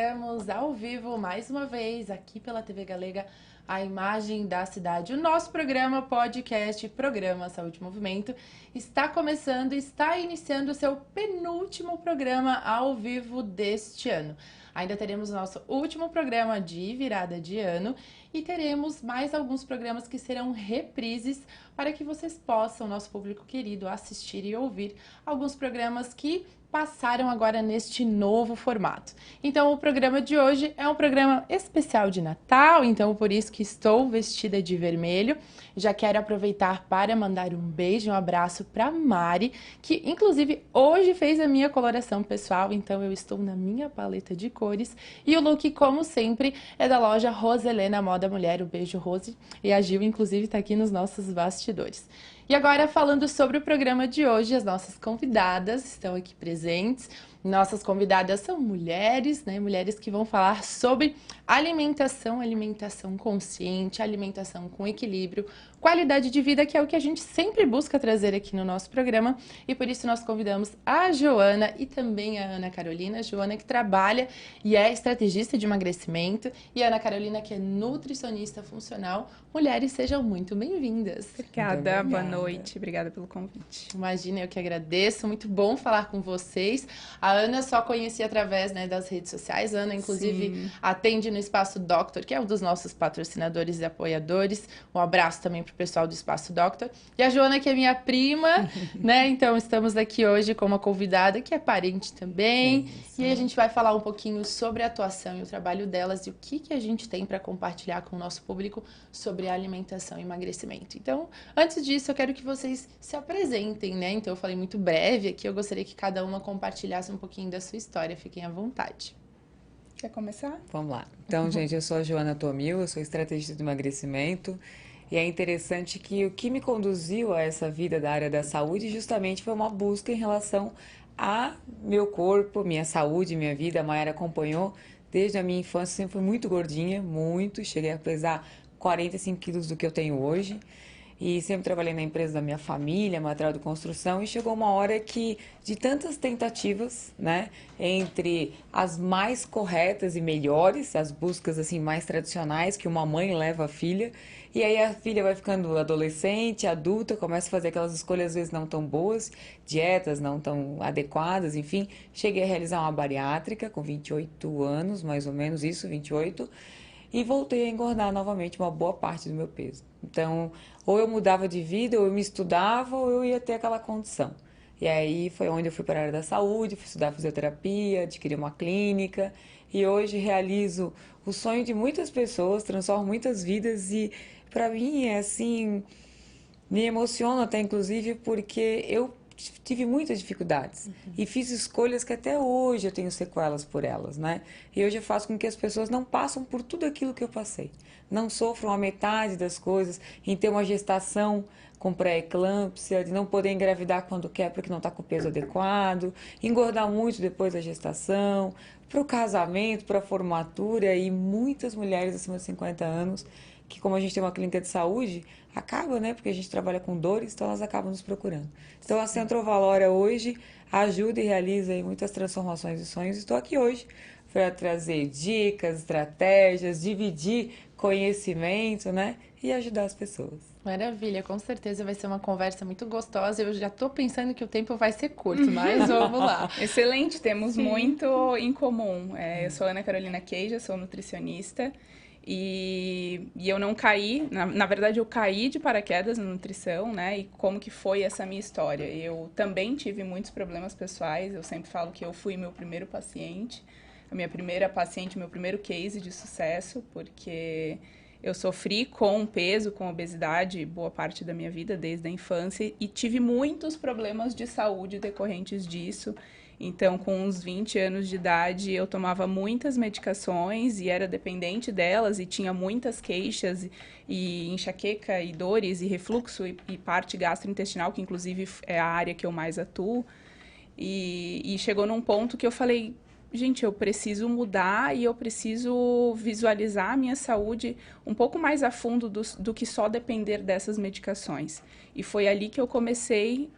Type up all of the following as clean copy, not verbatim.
estamos ao vivo mais uma vez aqui pela TV Galega, a imagem da cidade. O nosso programa, podcast, Programa Saúde e Movimento, está começando, está iniciando o seu penúltimo programa ao vivo deste ano. Ainda teremos o nosso último programa de virada de ano e teremos mais alguns programas que serão reprises para que vocês possam, nosso público querido, assistir e ouvir alguns programas que passaram agora neste novo formato. Então, o programa de hoje é um programa especial de Natal, então por isso que estou vestida de vermelho. Já quero aproveitar para mandar um beijo, um abraço para Mari, que inclusive hoje fez a minha coloração pessoal, então eu estou na minha paleta de cores. E o look, como sempre, é da loja Roselena Moda Mulher. O beijo, Rose. E a Gil, inclusive, está aqui nos nossos bastidores. E agora, falando sobre o programa de hoje, as nossas convidadas estão aqui presentes. Nossas convidadas são mulheres, né? Mulheres que vão falar sobre alimentação, alimentação consciente, alimentação com equilíbrio, qualidade de vida, que é o que a gente sempre busca trazer aqui no nosso programa. E por isso nós convidamos a Joana e também a Ana Carolina. A Joana, que trabalha e é estrategista de emagrecimento, e a Ana Carolina, que é nutricionista funcional. Mulheres, sejam muito bem-vindas. Obrigada, boa noite. Obrigada pelo convite. Imagina, eu que agradeço. Muito bom falar com vocês. A Ana só conheci através, né, das redes sociais. A Ana, inclusive, atende no Espaço Doctor, que é um dos nossos patrocinadores e apoiadores. Um abraço também para o pessoal do Espaço Doctor. E a Joana, que é minha prima, né? Então, estamos aqui hoje com uma convidada que é parente também. E aí a gente vai falar um pouquinho sobre a atuação e o trabalho delas e o que a gente tem para compartilhar com o nosso público sobre alimentação e emagrecimento. Então, antes disso, eu quero que vocês se apresentem, né? Então, eu falei muito breve aqui, eu gostaria que cada uma compartilhasse um pouquinho da sua história. Fiquem à vontade. Quer começar? Vamos lá. Então, gente, eu sou a Joana Tomil, eu sou estrategista de emagrecimento. E é interessante que o que me conduziu a essa vida da área da saúde justamente foi uma busca em relação a meu corpo, minha saúde, minha vida. A Mayara acompanhou desde a minha infância, sempre fui muito gordinha, muito. Cheguei a pesar 45 quilos do que eu tenho hoje. E sempre trabalhei na empresa da minha família, material de construção, e chegou uma hora que, de tantas tentativas, né, entre as mais corretas e melhores, as buscas assim mais tradicionais que uma mãe leva a filha, e aí a filha vai ficando adolescente, adulta, começa a fazer aquelas escolhas às vezes não tão boas, dietas não tão adequadas, enfim, cheguei a realizar uma bariátrica com 28 anos, mais ou menos isso, 28, e voltei a engordar novamente uma boa parte do meu peso. Então, ou eu mudava de vida, ou eu me estudava, ou eu ia ter aquela condição. E aí foi onde eu fui para a área da saúde, fui estudar fisioterapia, adquiri uma clínica, e hoje realizo o sonho de muitas pessoas, transformo muitas vidas, e para mim é assim, me emociona até inclusive porque eu tive muitas dificuldades e fiz escolhas que até hoje eu tenho sequelas por elas, né? E hoje eu faço com que as pessoas não passem por tudo aquilo que eu passei. Não sofram a metade das coisas, em ter uma gestação com pré-eclâmpsia, de não poder engravidar quando quer porque não está com o peso adequado, engordar muito depois da gestação, para o casamento, para a formatura, e muitas mulheres acima de 50 anos que, como a gente tem uma clínica de saúde, acaba, né? Porque a gente trabalha com dores, então elas acabam nos procurando. Então a Centro Valória hoje ajuda e realiza aí muitas transformações e sonhos. Estou aqui hoje para trazer dicas, estratégias, dividir conhecimento, né? E ajudar as pessoas. Maravilha, com certeza vai ser uma conversa muito gostosa. Eu já tô pensando que o tempo vai ser curto, mas vamos lá. Excelente, temos muito em comum. Eu sou Ana Carolina Queija, sou nutricionista. E eu não caí, na verdade eu caí de paraquedas na nutrição, né? E como que foi essa minha história? Eu também tive muitos problemas pessoais, eu sempre falo que eu fui meu primeiro paciente, a minha primeira paciente, meu primeiro case de sucesso, porque eu sofri com peso, com obesidade, boa parte da minha vida, desde a infância, e tive muitos problemas de saúde decorrentes disso. Então, com uns 20 anos de idade, eu tomava muitas medicações e era dependente delas e tinha muitas queixas e enxaqueca e dores e refluxo e parte gastrointestinal, que inclusive é a área que eu mais atuo. E chegou num ponto que eu falei, gente, eu preciso mudar e eu preciso visualizar a minha saúde um pouco mais a fundo do que só depender dessas medicações. E foi ali que eu comecei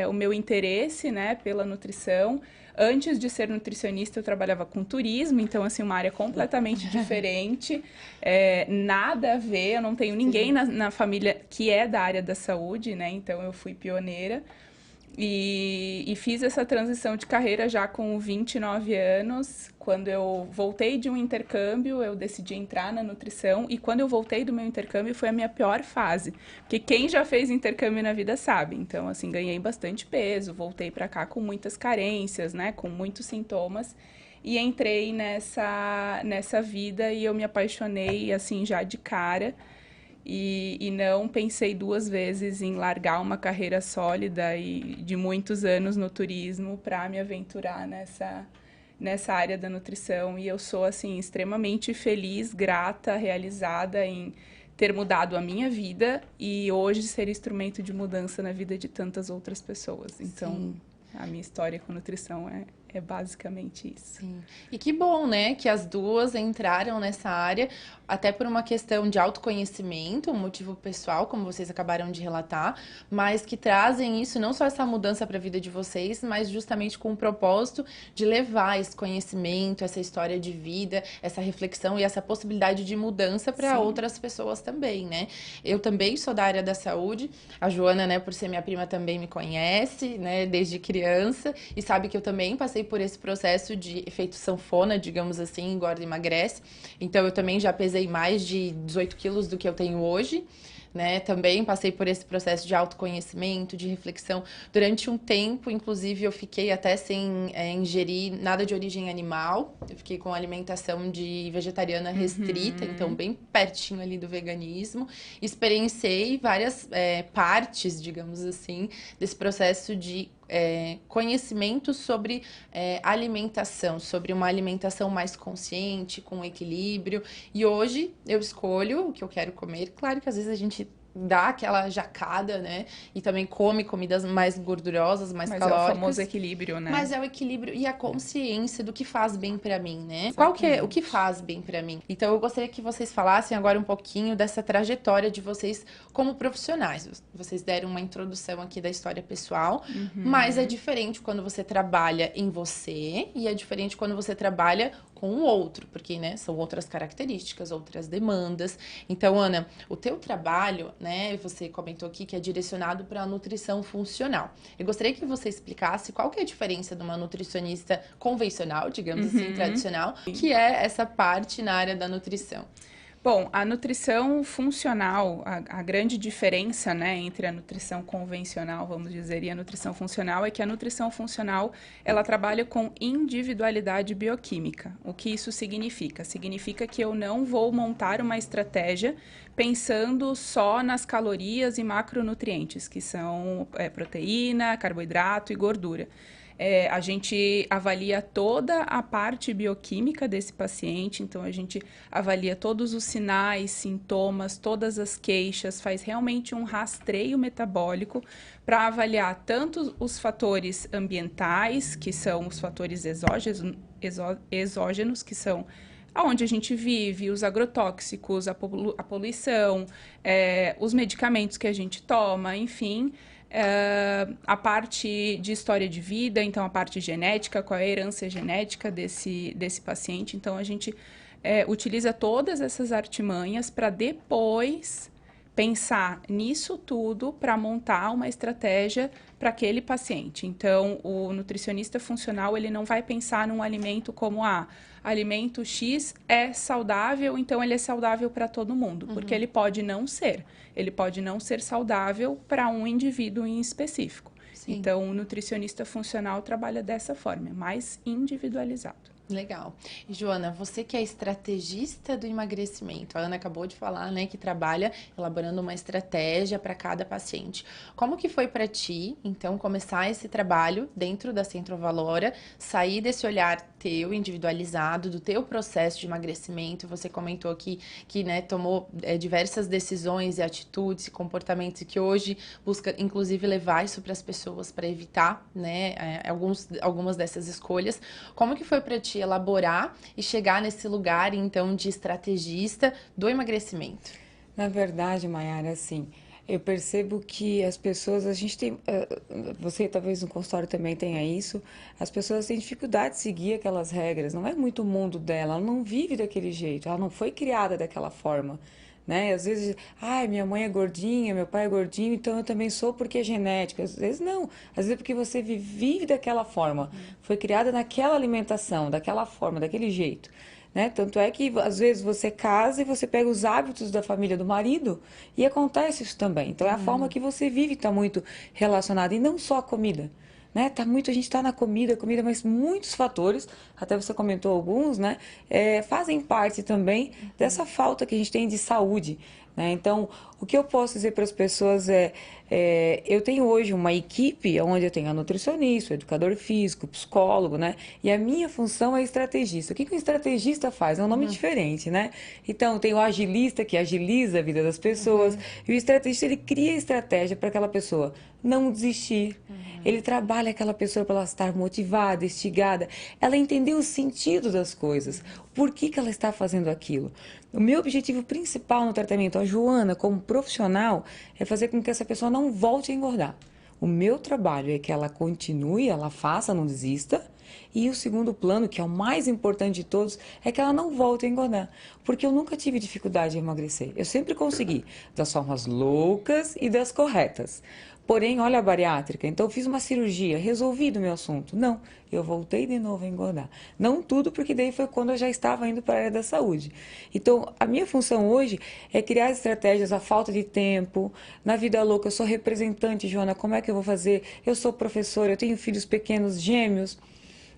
o meu interesse, né, pela nutrição. Antes de ser nutricionista, eu trabalhava com turismo, então, assim, uma área completamente diferente, nada a ver, eu não tenho ninguém na família que é da área da saúde, né? Então, eu fui pioneira. E fiz essa transição de carreira já com 29 anos. Quando eu voltei de um intercâmbio, eu decidi entrar na nutrição. E quando eu voltei do meu intercâmbio, foi a minha pior fase. Porque quem já fez intercâmbio na vida sabe. Então, assim, ganhei bastante peso, voltei para cá com muitas carências, né? Com muitos sintomas. E entrei nessa vida e eu me apaixonei, assim, já de cara. E não pensei duas vezes em largar uma carreira sólida e de muitos anos no turismo para me aventurar nessa área da nutrição. E eu sou, assim, extremamente feliz, grata, realizada em ter mudado a minha vida e hoje ser instrumento de mudança na vida de tantas outras pessoas. Então, sim, a minha história com nutrição é basicamente isso. Sim. E que bom, né, que as duas entraram nessa área, até por uma questão de autoconhecimento, um motivo pessoal, como vocês acabaram de relatar, mas que trazem isso, não só essa mudança para a vida de vocês, mas justamente com o propósito de levar esse conhecimento, essa história de vida, essa reflexão e essa possibilidade de mudança para outras pessoas também, né? Eu também sou da área da saúde, a Joana, né, por ser minha prima, também me conhece, né, desde criança, e sabe que eu também passei por esse processo de efeito sanfona, digamos assim, engorda e emagrece. Então, eu também já pesei mais de 18 quilos do que eu tenho hoje, né? Também passei por esse processo de autoconhecimento, de reflexão. Durante um tempo, inclusive, eu fiquei até sem ingerir nada de origem animal. Eu fiquei com alimentação de vegetariana restrita, então bem pertinho ali do veganismo. Experienciei várias partes, digamos assim, desse processo de conhecimento sobre alimentação, sobre uma alimentação mais consciente, com equilíbrio. E hoje eu escolho o que eu quero comer. Claro que às vezes a gente dá aquela jacada, né? E também come comidas mais gordurosas, mais calóricas. Mas é o famoso equilíbrio, né? Mas é o equilíbrio e a consciência do que faz bem pra mim, né? Exatamente. Qual que é o que faz bem pra mim? Então eu gostaria que vocês falassem agora um pouquinho dessa trajetória de vocês como profissionais. Vocês deram uma introdução aqui da história pessoal, mas é diferente quando você trabalha em você e é diferente quando você trabalha com o outro, porque, né, são outras características, outras demandas. Então, Ana, o teu trabalho, né, você comentou aqui que é direcionado para a nutrição funcional. Eu gostaria que você explicasse qual que é a diferença de uma nutricionista convencional, digamos assim, tradicional, que é essa parte na área da nutrição. Bom, a nutrição funcional, a grande diferença, né, entre a nutrição convencional, vamos dizer, e a nutrição funcional é que a nutrição funcional, ela trabalha com individualidade bioquímica. O que isso significa? Significa que eu não vou montar uma estratégia pensando só nas calorias e macronutrientes, que são proteína, carboidrato e gordura. A gente avalia toda a parte bioquímica desse paciente, então a gente avalia todos os sinais, sintomas, todas as queixas, faz realmente um rastreio metabólico para avaliar tanto os fatores ambientais, que são os fatores exógenos, que são aonde a gente vive, os agrotóxicos, a poluição, os medicamentos que a gente toma, enfim. A parte de história de vida, então a parte genética, qual é a herança genética desse paciente. Então, a gente utiliza todas essas artimanhas para depois pensar nisso tudo para montar uma estratégia para aquele paciente. Então, o nutricionista funcional, ele não vai pensar num alimento como alimento X é saudável, então ele é saudável para todo mundo, porque ele pode não ser. Ele pode não ser saudável para um indivíduo em específico. Sim. Então, o nutricionista funcional trabalha dessa forma, mais individualizado. Legal. E, Joana, você que é estrategista do emagrecimento, a Ana acabou de falar, né, que trabalha elaborando uma estratégia para cada paciente. Como que foi para ti, então, começar esse trabalho dentro da Centro Valora, sair desse olhar teu, individualizado, do teu processo de emagrecimento? Você comentou aqui que, né, tomou diversas decisões e atitudes e comportamentos e que hoje busca, inclusive, levar isso para as pessoas para evitar, né, algumas dessas escolhas. Como que foi para ti elaborar e chegar nesse lugar, então, de estrategista do emagrecimento? Na verdade, Mayara, assim, Eu percebo que as pessoas, a gente tem, você talvez no consultório também tenha isso, as pessoas têm dificuldade de seguir aquelas regras, não é muito o mundo dela, ela não vive daquele jeito, ela não foi criada daquela forma, né? Às vezes, ai, minha mãe é gordinha, meu pai é gordinho, então eu também sou porque é genético. Às vezes não, às vezes é porque você vive daquela forma, foi criada naquela alimentação, daquela forma, daquele jeito. Né? Tanto é que às vezes você casa e você pega os hábitos da família do marido e acontece isso também. Então é a forma que você vive está muito relacionada e não só a comida. Né? Tá muito, a gente está na comida, mas muitos fatores, até você comentou alguns, né? Fazem parte também dessa falta que a gente tem de saúde. Né? Então, o que eu posso dizer para as pessoas eu tenho hoje uma equipe onde eu tenho a nutricionista, o educador físico, psicólogo, né? E a minha função é estrategista. O que um estrategista faz? É um nome diferente, né? Então, tem o agilista, que agiliza a vida das pessoas, e o estrategista, ele cria estratégia para aquela pessoa não desistir. Ele trabalha aquela pessoa para ela estar motivada, instigada, ela entender o sentido das coisas, por que ela está fazendo aquilo. O meu objetivo principal no tratamento, a Joana, como profissional, é fazer com que essa pessoa não volte a engordar. O meu trabalho é que ela continue, ela faça, não desista. E o segundo plano, que é o mais importante de todos, é que ela não volte a engordar. Porque eu nunca tive dificuldade em emagrecer. Eu sempre consegui, das formas loucas e das corretas. Porém, olha a bariátrica. Então, eu fiz uma cirurgia, resolvi do meu assunto. Não, eu voltei de novo a engordar. Não tudo, porque daí foi quando eu já estava indo para a área da saúde. Então, a minha função hoje é criar estratégias, a falta de tempo. Na vida louca, eu sou representante, Joana, como é que eu vou fazer? Eu sou professora, eu tenho filhos pequenos, gêmeos.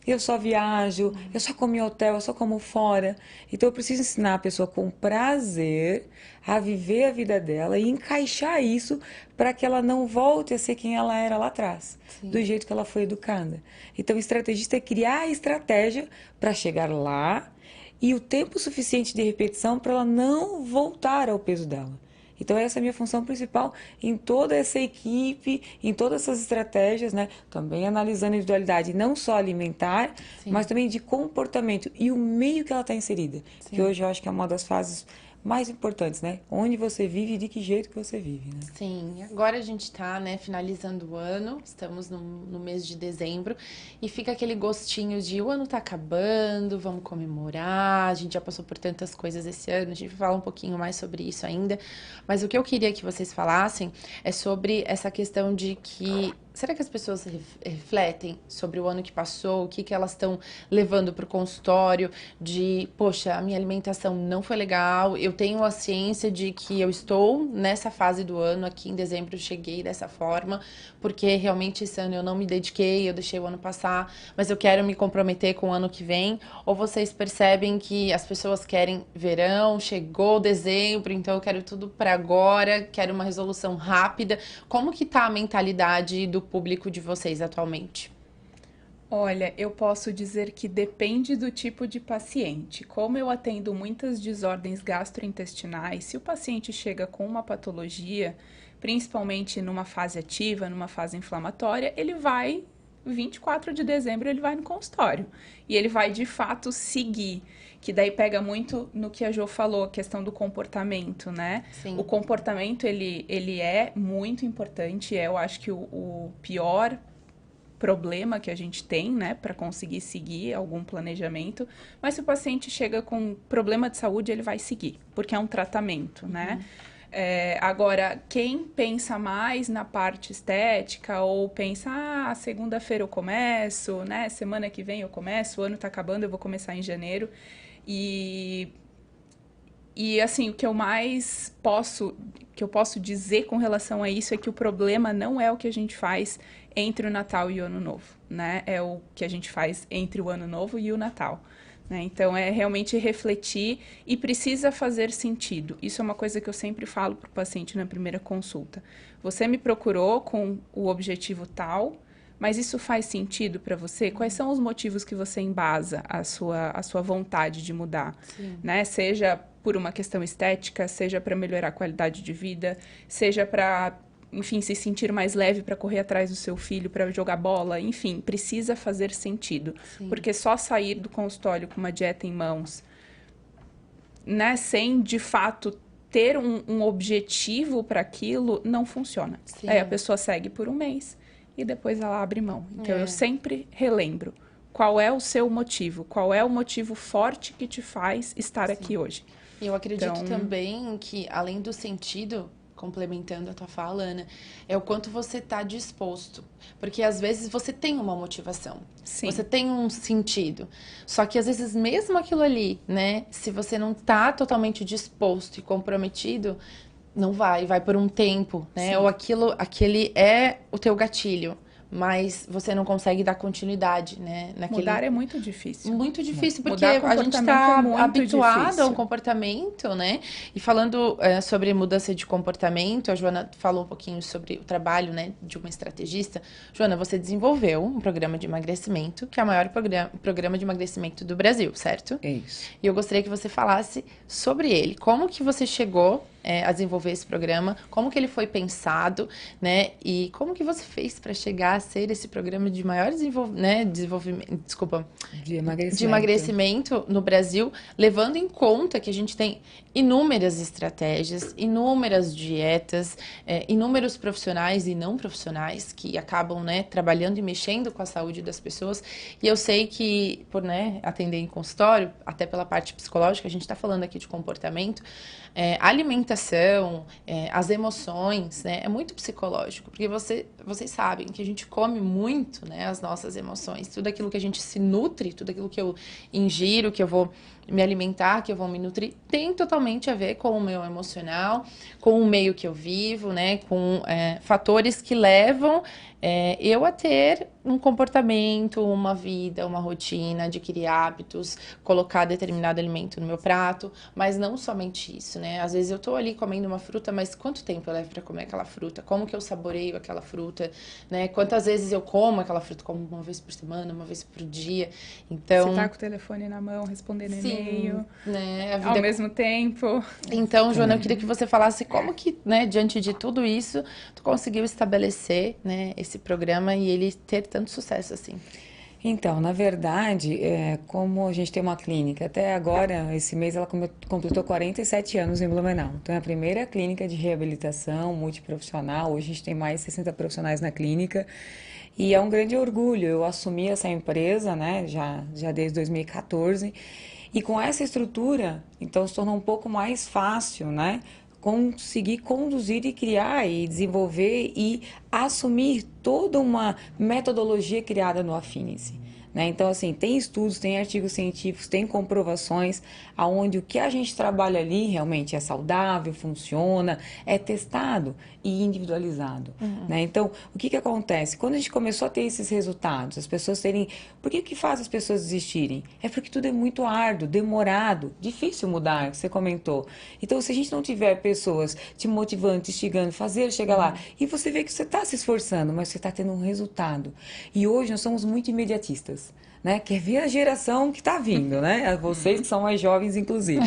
Eu só viajo, eu só como em hotel, eu só como fora. Então eu preciso ensinar a pessoa com prazer a viver a vida dela e encaixar isso para que ela não volte a ser quem ela era lá atrás, do jeito que ela foi educada. Então o estrategista é criar a estratégia para chegar lá e o tempo suficiente de repetição para ela não voltar ao peso dela. Então, essa é a minha função principal em toda essa equipe, em todas essas estratégias, né? Também analisando a individualidade, não só alimentar, mas também de comportamento e o meio que ela está inserida. Que hoje eu acho que é uma das fases mais importantes, né? Onde você vive e de que jeito que você vive, né? Sim, agora a gente está, né, finalizando o ano, estamos no mês de dezembro e fica aquele gostinho de o ano tá acabando, vamos comemorar, a gente já passou por tantas coisas esse ano, a gente vai falar um pouquinho mais sobre isso ainda, mas o que eu queria que vocês falassem é sobre essa questão de que será que as pessoas refletem sobre o ano que passou, o que elas estão levando para o consultório, de, poxa, a minha alimentação não foi legal, eu tenho a ciência de que eu estou nessa fase do ano, aqui em dezembro eu cheguei dessa forma, porque realmente esse ano eu não me dediquei, eu deixei o ano passar, mas eu quero me comprometer com o ano que vem, ou vocês percebem que as pessoas querem verão, chegou dezembro, então eu quero tudo para agora, quero uma resolução rápida, como que tá a mentalidade do público de vocês atualmente? Olha, eu posso dizer que depende do tipo de paciente. Como eu atendo muitas desordens gastrointestinais, se o paciente chega com uma patologia, principalmente numa fase ativa, numa fase inflamatória, ele vai, 24 de dezembro, ele vai no consultório. E ele vai, de fato, seguir. Que daí pega muito no que a Jo falou, a questão do comportamento, né? Sim. O comportamento, ele é muito importante. Eu acho que o pior problema que a gente tem, né, para conseguir seguir algum planejamento, mas se o paciente chega com problema de saúde, ele vai seguir, porque é um tratamento, né? Agora, quem pensa mais na parte estética ou pensa, segunda-feira eu começo, né, semana que vem eu começo, o ano tá acabando, eu vou começar em janeiro, e assim, o que eu mais posso dizer com relação a isso é que o problema não é o que a gente faz entre o Natal e o Ano Novo, né? É o que a gente faz entre o Ano Novo e o Natal, né? Então, é realmente refletir e precisa fazer sentido. Isso é uma coisa que eu sempre falo para o paciente na primeira consulta. Você me procurou com o objetivo tal, mas isso faz sentido para você? Quais são os motivos que você embasa a sua vontade de mudar? Né? Seja por uma questão estética, seja para melhorar a qualidade de vida, seja para, enfim, se sentir mais leve para correr atrás do seu filho, para jogar bola, enfim, precisa fazer sentido. Sim. Porque só sair do consultório com uma dieta em mãos, né, sem de fato ter um objetivo para aquilo não funciona. Sim. Aí a pessoa segue por um mês e depois ela abre mão. Então, eu sempre relembro qual é o seu motivo, qual é o motivo forte que te faz estar aqui hoje. E eu acredito também que, além do sentido, complementando a tua fala, Ana, é o quanto você está disposto. Porque, às vezes, você tem uma motivação. Sim. Você tem um sentido. Só que, às vezes, mesmo aquilo ali, né? Se você não está totalmente disposto e comprometido, não vai por um tempo, né? Sim. Ou aquele é o teu gatilho. Mas você não consegue dar continuidade, né? Mudar é muito difícil. Muito difícil, porque Mudar a gente comportamento está é muito habituado a um difícil. comportamento, né? E falando sobre mudança de comportamento, a Joana falou um pouquinho sobre o trabalho, né, de uma estrategista. Joana, você desenvolveu um programa de emagrecimento, que é o maior programa de emagrecimento do Brasil, certo? É isso. E eu gostaria que você falasse sobre ele. Como que você chegou a desenvolver esse programa? Como que ele foi pensado, né? E como que você fez para chegar a ser esse programa de maior desenvolvimento, de emagrecimento no Brasil, levando em conta que a gente tem inúmeras estratégias, inúmeras dietas, inúmeros profissionais e não profissionais que acabam, né, trabalhando e mexendo com a saúde das pessoas. E eu sei que, por, né, atender em consultório, até pela parte psicológica, a gente está falando aqui de comportamento, a alimentação, as emoções, né, é muito psicológico, porque vocês sabem que a gente come muito, né, as nossas emoções, tudo aquilo que a gente se nutre, tudo aquilo que eu ingiro, que eu vou me alimentar, que eu vou me nutrir, tem totalmente a ver com o meu emocional, com o meio que eu vivo, né, com fatores que levam eu a ter um comportamento, uma vida, uma rotina, adquirir hábitos, colocar determinado alimento no meu prato, mas não somente isso, né? Às vezes eu tô ali comendo uma fruta, mas quanto tempo eu levo para comer aquela fruta? Como que eu saboreio aquela fruta, né? Quantas vezes eu como aquela fruta? Como uma vez por semana, uma vez por dia? Então, você tá com o telefone na mão, respondendo e-mail, né? A vida ao mesmo tempo. Então, Joana, eu queria que você falasse como que, né, diante de tudo isso, tu conseguiu estabelecer, né, esse programa e ele ter tanto sucesso assim. Então, na verdade, como a gente tem uma clínica, até agora, esse mês, ela completou 47 anos em Blumenau. Então, é a primeira clínica de reabilitação multiprofissional. Hoje a gente tem mais de 60 profissionais na clínica. E é um grande orgulho. Eu assumi essa empresa, né, já desde 2014. E com essa estrutura, então, se tornou um pouco mais fácil, né? Conseguir conduzir e criar e desenvolver e assumir toda uma metodologia criada no Affinity. Né? Então, assim, tem estudos, tem artigos científicos, tem comprovações aonde o que a gente trabalha ali realmente é saudável, funciona, é testado e individualizado. Né? Então, o que acontece? Quando a gente começou a ter esses resultados, as pessoas terem... Por que faz as pessoas desistirem? É porque tudo é muito árduo, demorado, difícil mudar, que você comentou. Então, se a gente não tiver pessoas te motivando, te instigando, fazer chegar lá, e você vê que você está se esforçando, mas você está tendo um resultado. E hoje nós somos muito imediatistas. Né? Quer ver a geração que está vindo, né? Vocês que são mais jovens, inclusive.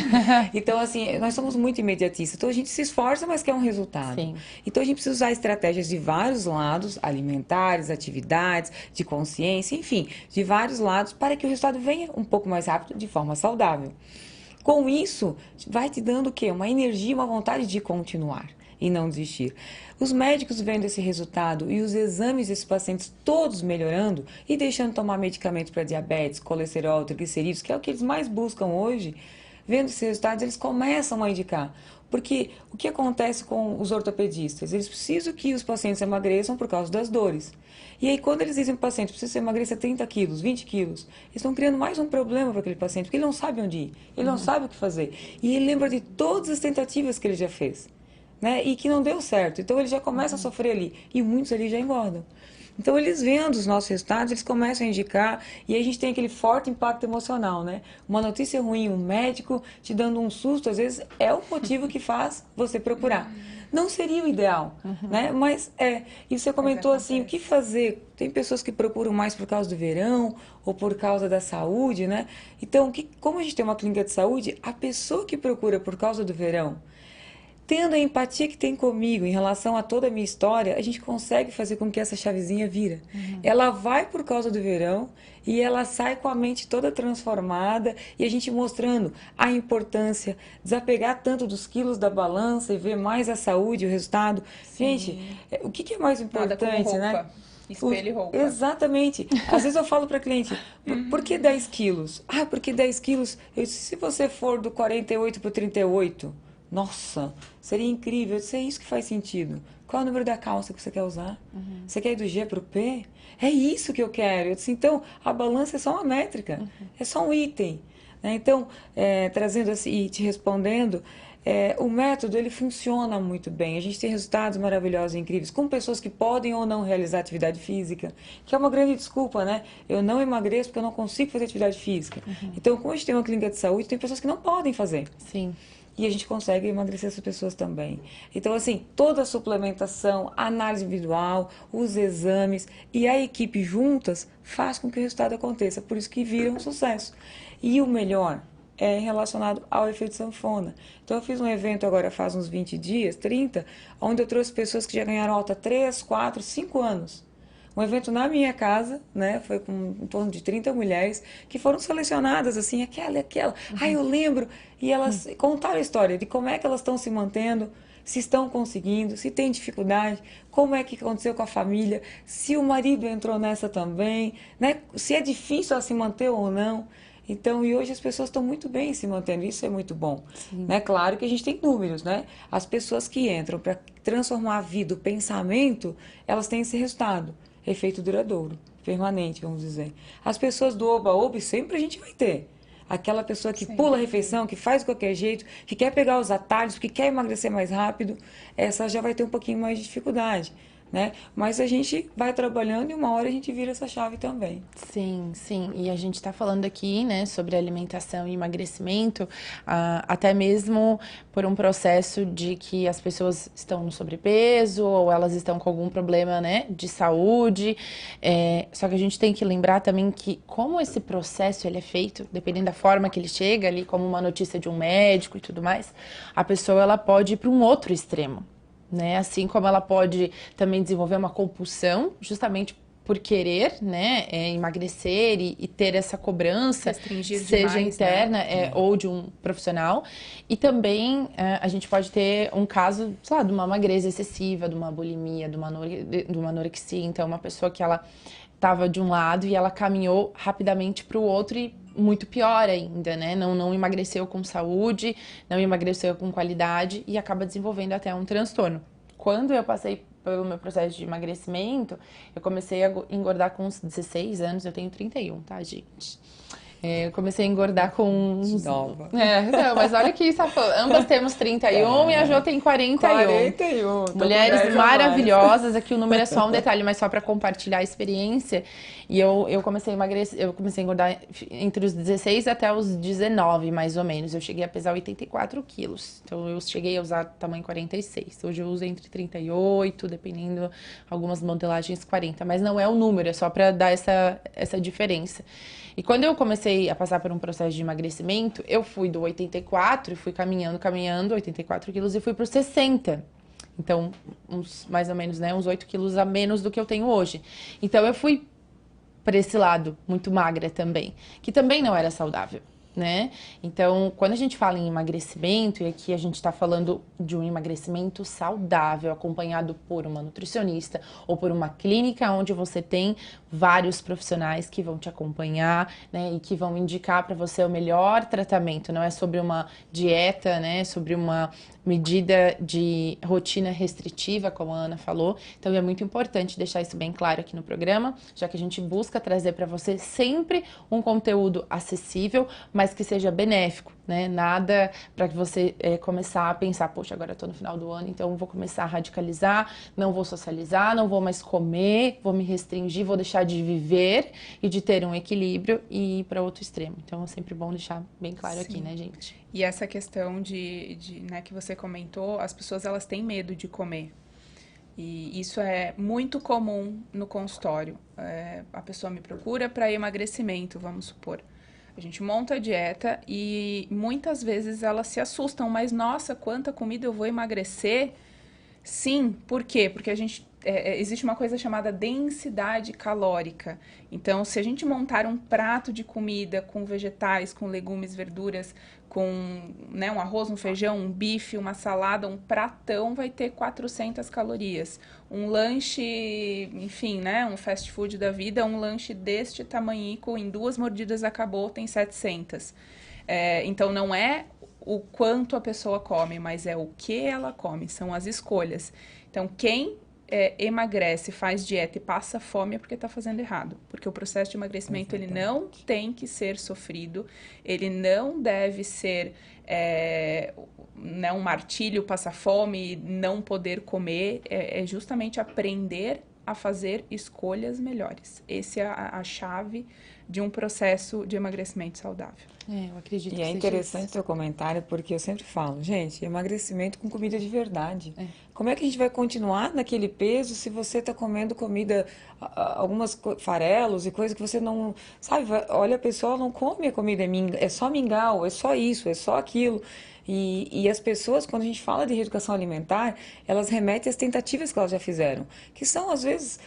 Então, assim, nós somos muito imediatistas. Então, a gente se esforça, mas quer um resultado. Sim. Então, a gente precisa usar estratégias de vários lados, alimentares, atividades, de consciência, enfim, de vários lados, para que o resultado venha um pouco mais rápido, de forma saudável. Com isso, vai te dando o quê? Uma energia, uma vontade de continuar e não desistir. Os médicos vendo esse resultado e os exames desses pacientes todos melhorando e deixando de tomar medicamentos para diabetes, colesterol, triglicerídeos, que é o que eles mais buscam hoje, vendo esses resultados, eles começam a indicar. Porque o que acontece com os ortopedistas? Eles precisam que os pacientes emagreçam por causa das dores. E aí, quando eles dizem para o paciente, precisa emagrecer 30 quilos, 20 quilos, eles estão criando mais um problema para aquele paciente, porque ele não sabe onde ir, ele não sabe o que fazer. E ele lembra de todas as tentativas que ele já fez. Né? E que não deu certo. Então, ele já começa a sofrer ali. E muitos ali já engordam. Então, eles vendo os nossos resultados, eles começam a indicar, e aí a gente tem aquele forte impacto emocional, né? Uma notícia ruim, um médico te dando um susto, às vezes é o motivo que faz você procurar. Não seria o ideal, né? Mas e você comentou assim, o que fazer? Tem pessoas que procuram mais por causa do verão, ou por causa da saúde, né? Então, como a gente tem uma clínica de saúde, a pessoa que procura por causa do verão, tendo a empatia que tem comigo em relação a toda a minha história, a gente consegue fazer com que essa chavezinha vira. Ela vai por causa do verão e ela sai com a mente toda transformada e a gente mostrando a importância, desapegar tanto dos quilos da balança e ver mais a saúde, o resultado. Sim. Gente, o que é mais importante, Nada como roupa. né? Espelho e roupa. Exatamente. Às vezes eu falo para cliente, por que 10 quilos? Ah, porque 10 quilos? Eu disse, se você for do 48 para o 38, nossa, seria incrível. Eu disse, é isso que faz sentido. Qual é o número da calça que você quer usar? Você quer ir do G para o P? É isso que eu quero. Eu disse, então, a balança é só uma métrica, é só um item. Então, trazendo assim e te respondendo, o método ele funciona muito bem. A gente tem resultados maravilhosos e incríveis com pessoas que podem ou não realizar atividade física, que é uma grande desculpa, né? Eu não emagreço porque eu não consigo fazer atividade física. Então, como a gente tem uma clínica de saúde, tem pessoas que não podem fazer. Sim. E a gente consegue emagrecer essas pessoas também. Então, assim, toda a suplementação, a análise individual, os exames e a equipe juntas faz com que o resultado aconteça. Por isso que vira um sucesso. E o melhor é relacionado ao efeito sanfona. Então, eu fiz um evento agora faz uns 20 dias, 30, onde eu trouxe pessoas que já ganharam alta 3, 4, 5 anos. Um evento na minha casa, né? Foi com em torno de 30 mulheres que foram selecionadas, assim, aquela e aquela. Ah, eu lembro. E elas contaram a história de como é que elas estão se mantendo, se estão conseguindo, se tem dificuldade, como é que aconteceu com a família, se o marido entrou nessa também, né? Se é difícil ela se manter ou não. Então, e hoje as pessoas estão muito bem se mantendo, isso é muito bom. Né? Claro que a gente tem números, né? As pessoas que entram para transformar a vida, o pensamento, elas têm esse resultado. Efeito duradouro, permanente, vamos dizer. As pessoas do oba-oba sempre a gente vai ter. Aquela pessoa que pula a refeição, que faz de qualquer jeito, que quer pegar os atalhos, que quer emagrecer mais rápido, essa já vai ter um pouquinho mais de dificuldade. Né? Mas a gente vai trabalhando e uma hora a gente vira essa chave também. Sim, sim. E a gente está falando aqui, né, sobre alimentação e emagrecimento, até mesmo por um processo de que as pessoas estão no sobrepeso ou elas estão com algum problema, né, de saúde. Só que a gente tem que lembrar também que como esse processo ele é feito, dependendo da forma que ele chega ali, como uma notícia de um médico e tudo mais, a pessoa ela pode ir para um outro extremo. Né? Assim como ela pode também desenvolver uma compulsão, justamente por querer, né, emagrecer e ter essa cobrança, restringir seja demais, interna, né? Ou de um profissional. E também a gente pode ter um caso, sei lá, de uma magreza excessiva, de uma bulimia, de uma anorexia. Então, uma pessoa que ela estava de um lado e ela caminhou rapidamente para o outro e muito pior ainda, né? Não emagreceu com saúde, não emagreceu com qualidade e acaba desenvolvendo até um transtorno. Quando eu passei pelo meu processo de emagrecimento, eu comecei a engordar com uns 16 anos, eu tenho 31, tá, gente? Eu comecei a engordar com uns... Nova. Não, mas olha que isso, ambas temos 31 e a Jo tem 41. 41. Mulheres maravilhosas, aqui o número é só um detalhe, mas só para compartilhar a experiência. E eu comecei a emagrecer, eu comecei a engordar entre os 16 até os 19, mais ou menos. Eu cheguei a pesar 84 quilos. Então eu cheguei a usar tamanho 46. Hoje eu uso entre 38, dependendo, algumas modelagens 40. Mas não é o número, é só para dar essa diferença. E quando eu comecei a passar por um processo de emagrecimento, eu fui do 84 e fui caminhando, 84 quilos e fui para os 60. Então, mais ou menos, né, uns 8 quilos a menos do que eu tenho hoje. Então, eu fui para esse lado muito magra também, que também não era saudável, né? Então, quando a gente fala em emagrecimento, e aqui a gente está falando de um emagrecimento saudável, acompanhado por uma nutricionista ou por uma clínica onde você tem vários profissionais que vão te acompanhar, né, e que vão indicar para você o melhor tratamento. Não é sobre uma dieta, né, sobre uma medida de rotina restritiva, como a Ana falou. Então, é muito importante deixar isso bem claro aqui no programa, já que a gente busca trazer para você sempre um conteúdo acessível, mas que seja benéfico, né? Nada para que você começar a pensar, poxa, agora eu tô no final do ano, então eu vou começar a radicalizar, não vou socializar, não vou mais comer, vou me restringir, vou deixar de viver e de ter um equilíbrio e ir para outro extremo. Então, é sempre bom deixar bem claro aqui, né, gente? E essa questão né, que você comentou, as pessoas elas têm medo de comer. E isso é muito comum no consultório. A pessoa me procura para emagrecimento, vamos supor. A gente monta a dieta e muitas vezes elas se assustam, mas nossa, quanta comida eu vou emagrecer? Sim, por quê? Porque existe uma coisa chamada densidade calórica. Então, se a gente montar um prato de comida com vegetais, com legumes, verduras, com, né, um arroz, um feijão, um bife, uma salada, um pratão, vai ter 400 calorias. Um lanche, enfim, né, um fast food da vida, um lanche deste tamanhico, em 2 mordidas acabou, tem 700. Então, não é o quanto a pessoa come, mas é o que ela come, são as escolhas. Então, quem emagrece, faz dieta e passa fome é porque está fazendo errado. Porque o processo de emagrecimento, ele não tem que ser sofrido, ele não deve ser né, um martírio, passar fome, não poder comer, é justamente aprender a fazer escolhas melhores. Essa é a chave de um processo de emagrecimento saudável. Eu acredito que E é seja interessante isso. seu comentário, porque eu sempre falo, gente, emagrecimento com comida de verdade. Como é que a gente vai continuar naquele peso se você está comendo comida, algumas farelos e coisas que você não... Sabe, olha, a pessoa não come a comida, é só mingau, é só isso, é só aquilo. E as pessoas, quando a gente fala de reeducação alimentar, elas remetem às tentativas que elas já fizeram, que são, às vezes,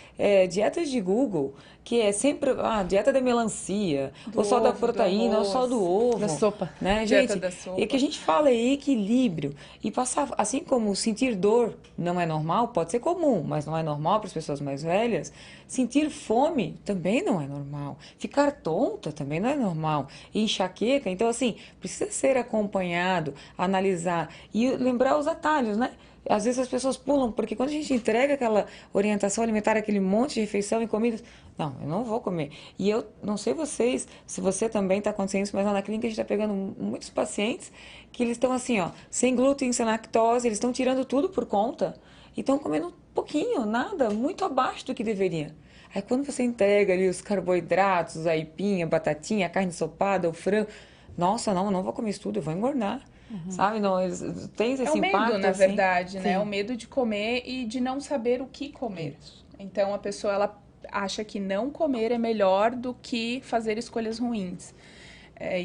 dietas de Google, que é sempre dieta da melancia, ou só da proteína, ou só do ovo. Da sopa. Né, Dieta gente? da sopa. E que a gente fala é equilíbrio. E passar, assim como sentir dor não é normal, pode ser comum, mas não é normal para as pessoas mais velhas. Sentir fome também não é normal. Ficar tonta também não é normal. E enxaqueca, então assim, precisa ser acompanhado, analisar e lembrar os atalhos, né? Às vezes as pessoas pulam, porque quando a gente entrega aquela orientação alimentar, aquele monte de refeição e comidas, não, eu não vou comer. E eu não sei vocês, se você também está acontecendo isso, mas lá na clínica a gente está pegando muitos pacientes que eles estão assim, ó, sem glúten, sem lactose, eles estão tirando tudo por conta e estão comendo pouquinho, nada, muito abaixo do que deveria. Aí quando você entrega ali os carboidratos, a aipinha, a batatinha, a carne ensopada, o frango, nossa, não vou comer isso tudo, eu vou engordar. Sabe? Não, tem esse É o medo, impacto, na assim. verdade, né? Sim. O medo de comer e de não saber o que comer. Então, a pessoa, ela acha que não comer é melhor do que fazer escolhas ruins.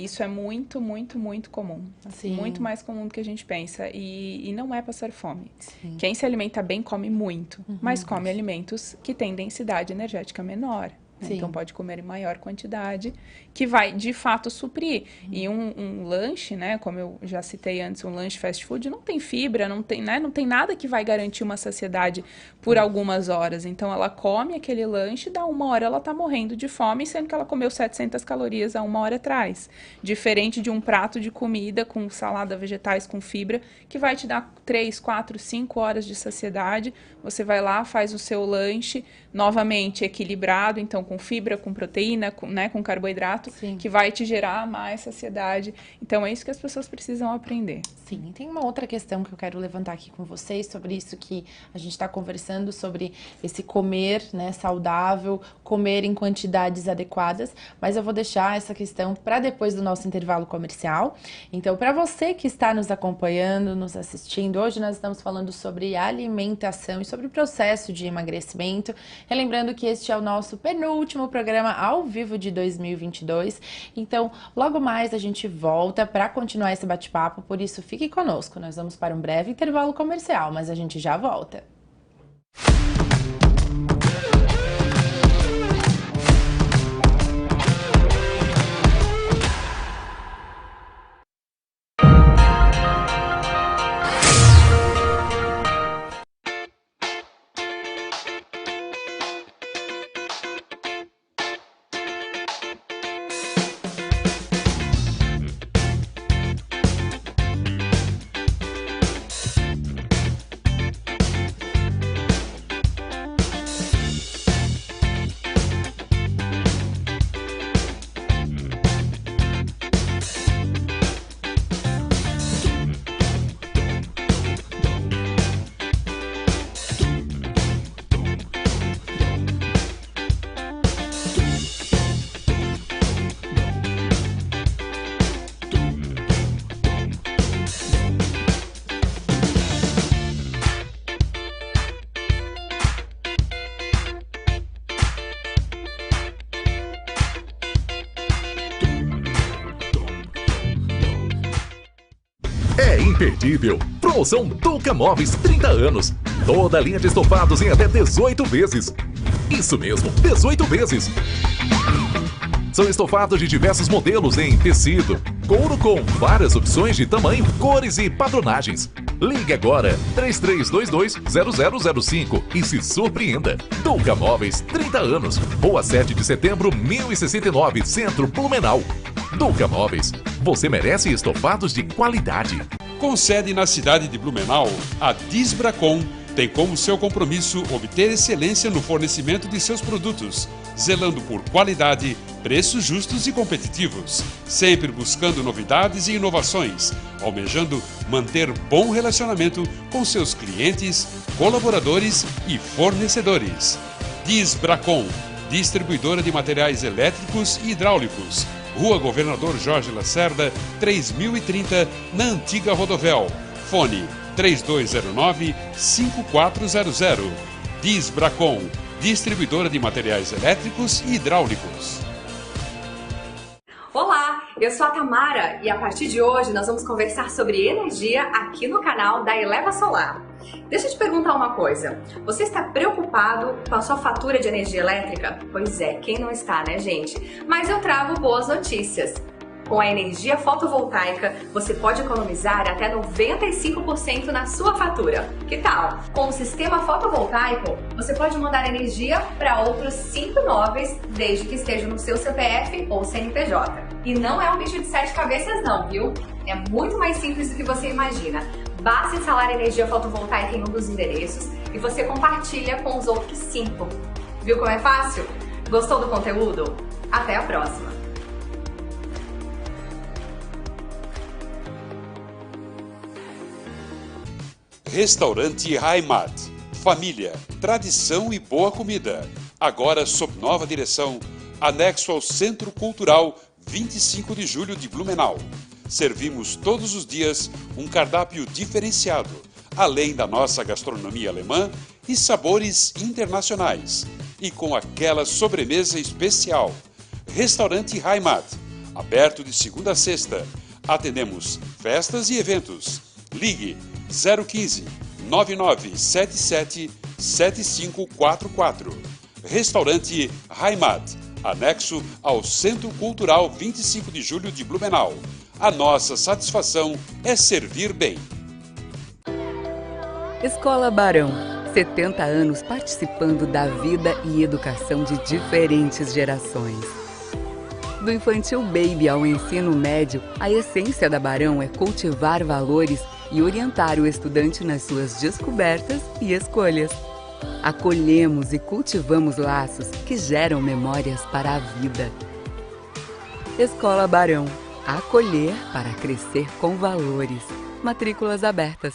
Isso é muito, muito, muito comum. Sim. Muito mais comum do que a gente pensa. E não é passar fome. Sim. Quem se alimenta bem come muito, mas come alimentos que têm densidade energética menor. Né? Então, pode comer em maior quantidade, que vai, de fato, suprir. E um lanche, né, como eu já citei antes, um lanche fast food, não tem fibra, não tem, né, não tem nada que vai garantir uma saciedade por algumas horas. Então, ela come aquele lanche, dá 1 hora ela está morrendo de fome, sendo que ela comeu 700 calorias há 1 hora atrás. Diferente de um prato de comida com salada, vegetais, com fibra, que vai te dar 3, 4, 5 horas de saciedade. Você vai lá, faz o seu lanche, novamente equilibrado, então com fibra, com proteína, com carboidrato, Sim. que vai te gerar mais saciedade. Então, é isso que as pessoas precisam aprender. Sim, tem uma outra questão que eu quero levantar aqui com vocês sobre isso que a gente está conversando, sobre esse comer, né, saudável, comer em quantidades adequadas, mas eu vou deixar essa questão para depois do nosso intervalo comercial. Então, para você que está nos acompanhando, nos assistindo, hoje nós estamos falando sobre alimentação e sobre o processo de emagrecimento, relembrando que este é o nosso penúltimo programa ao vivo de 2022, então logo mais a gente volta para continuar esse bate-papo, por isso fique conosco, nós vamos para um breve intervalo comercial, mas a gente já volta. imperdível. Promoção Duca Móveis 30 anos. Toda a linha de estofados em até 18 vezes. Isso mesmo, 18 vezes. São estofados de diversos modelos em tecido, couro com várias opções de tamanho, cores e padronagens. Ligue agora, 3322-0005 e se surpreenda. Duca Móveis, 30 anos. Rua 7 de setembro, 1069, Centro Blumenau. Duca Móveis, você merece estofados de qualidade. Com sede na cidade de Blumenau, a Disbracon tem como seu compromisso obter excelência no fornecimento de seus produtos, zelando por qualidade, preços justos e competitivos, sempre buscando novidades e inovações, almejando manter bom relacionamento com seus clientes, colaboradores e fornecedores. Disbracon, distribuidora de materiais elétricos e hidráulicos, Rua Governador Jorge Lacerda, 3030, na Antiga Rodovel. Fone 3209-5400. Disbracon, distribuidora de materiais elétricos e hidráulicos. Olá, eu sou a Tamara e a partir de hoje nós vamos conversar sobre energia aqui no canal da Eleva Solar. Deixa eu te perguntar uma coisa, você está preocupado com a sua fatura de energia elétrica? Pois é, quem não está, né, gente? Mas eu trago boas notícias. Com a energia fotovoltaica, você pode economizar até 95% na sua fatura. Que tal? Com o sistema fotovoltaico, você pode mandar energia para outros 5 imóveis, desde que esteja no seu CPF ou CNPJ. E não é um bicho de 7 cabeças não, viu? É muito mais simples do que você imagina. Basta instalar energia fotovoltaica em um dos endereços e você compartilha com os outros 5. Viu como é fácil? Gostou do conteúdo? Até a próxima! Restaurante Heimat. Família, tradição e boa comida. Agora sob nova direção, anexo ao Centro Cultural 25 de Julho de Blumenau. Servimos todos os dias um cardápio diferenciado, além da nossa gastronomia alemã e sabores internacionais. E com aquela sobremesa especial. Restaurante Heimat, aberto de segunda a sexta. Atendemos festas e eventos. Ligue 015 9977 7544. Restaurante Heimat, anexo ao Centro Cultural 25 de Julho de Blumenau. A nossa satisfação é servir bem. Escola Barão, 70 anos participando da vida e educação de diferentes gerações. Do infantil baby ao ensino médio, a essência da Barão é cultivar valores e orientar o estudante nas suas descobertas e escolhas. Acolhemos e cultivamos laços que geram memórias para a vida. Escola Barão. Acolher para crescer com valores. Matrículas abertas.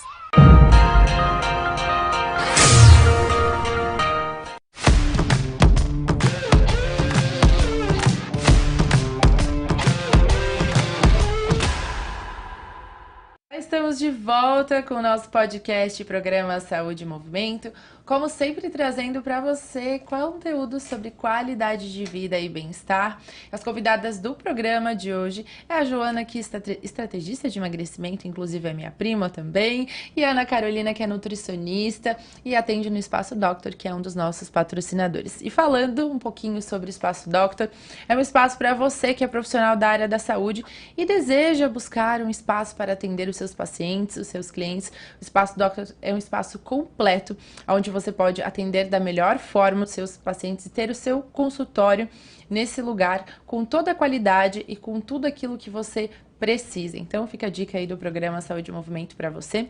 Estamos de volta com o nosso podcast Programa Saúde e Movimento, como sempre trazendo para você conteúdo sobre qualidade de vida e bem-estar. As convidadas do programa de hoje é a Joana, que é estrategista de emagrecimento, inclusive é minha prima também, e a Ana Carolina, que é nutricionista e atende no Espaço Doctor, que é um dos nossos patrocinadores. E falando um pouquinho sobre o Espaço Doctor, é um espaço para você que é profissional da área da saúde e deseja buscar um espaço para atender os seus pacientes, os seus clientes. O Espaço Doctor é um espaço completo, onde você pode atender da melhor forma os seus pacientes e ter o seu consultório nesse lugar com toda a qualidade e com tudo aquilo que você precisa. Então fica a dica aí do programa Saúde e Movimento para você.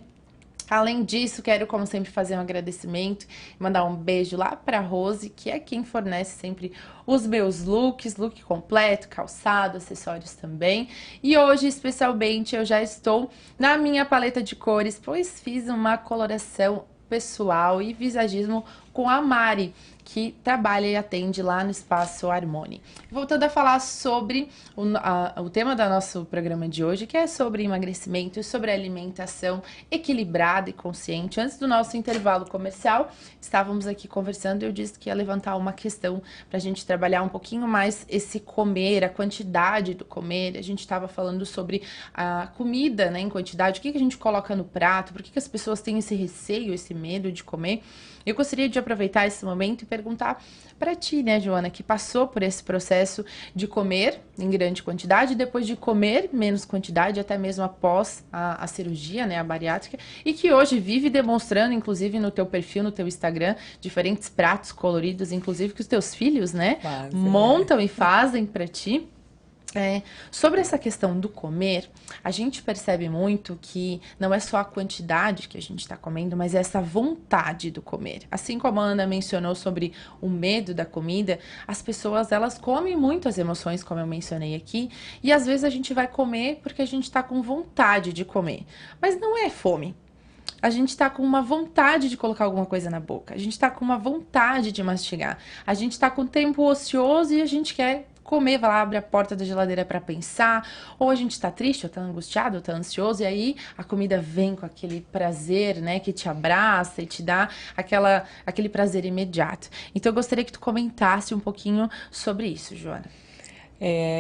Além disso, quero, como sempre, fazer um agradecimento e mandar um beijo lá para a Rose, que é quem fornece sempre os meus looks, look completo, calçado, acessórios também. E hoje, especialmente, eu já estou na minha paleta de cores, pois fiz uma coloração pessoal e visagismo com a Mari, que trabalha e atende lá no Espaço Harmony. Voltando a falar sobre o tema do nosso programa de hoje, que é sobre emagrecimento e sobre alimentação equilibrada e consciente. Antes do nosso intervalo comercial, estávamos aqui conversando e eu disse que ia levantar uma questão para a gente trabalhar um pouquinho mais esse comer, a quantidade do comer. A gente estava falando sobre a comida, né, em quantidade, o que a gente coloca no prato, por que as pessoas têm esse receio, esse medo de comer. Eu gostaria de aproveitar esse momento e perguntar para ti, né, Joana, que passou por esse processo de comer em grande quantidade, depois de comer menos quantidade, até mesmo após a cirurgia, né, a bariátrica, e que hoje vive demonstrando, inclusive no teu perfil, no teu Instagram, diferentes pratos coloridos, inclusive que os teus filhos, né, montam e fazem para ti. Sobre essa questão do comer, a gente percebe muito que não é só a quantidade que a gente está comendo, mas é essa vontade do comer. Assim como a Ana mencionou sobre o medo da comida, as pessoas, elas comem muito as emoções, como eu mencionei aqui, e às vezes a gente vai comer porque a gente está com vontade de comer, mas não é fome. A gente está com uma vontade de colocar alguma coisa na boca, a gente está com uma vontade de mastigar, a gente está com tempo ocioso e a gente quer comer, vai lá, abre a porta da geladeira para pensar, ou a gente tá triste, ou tá angustiado, ou tá ansioso, e aí a comida vem com aquele prazer, né, que te abraça e te dá aquele prazer imediato. Então eu gostaria que tu comentasse um pouquinho sobre isso, Joana.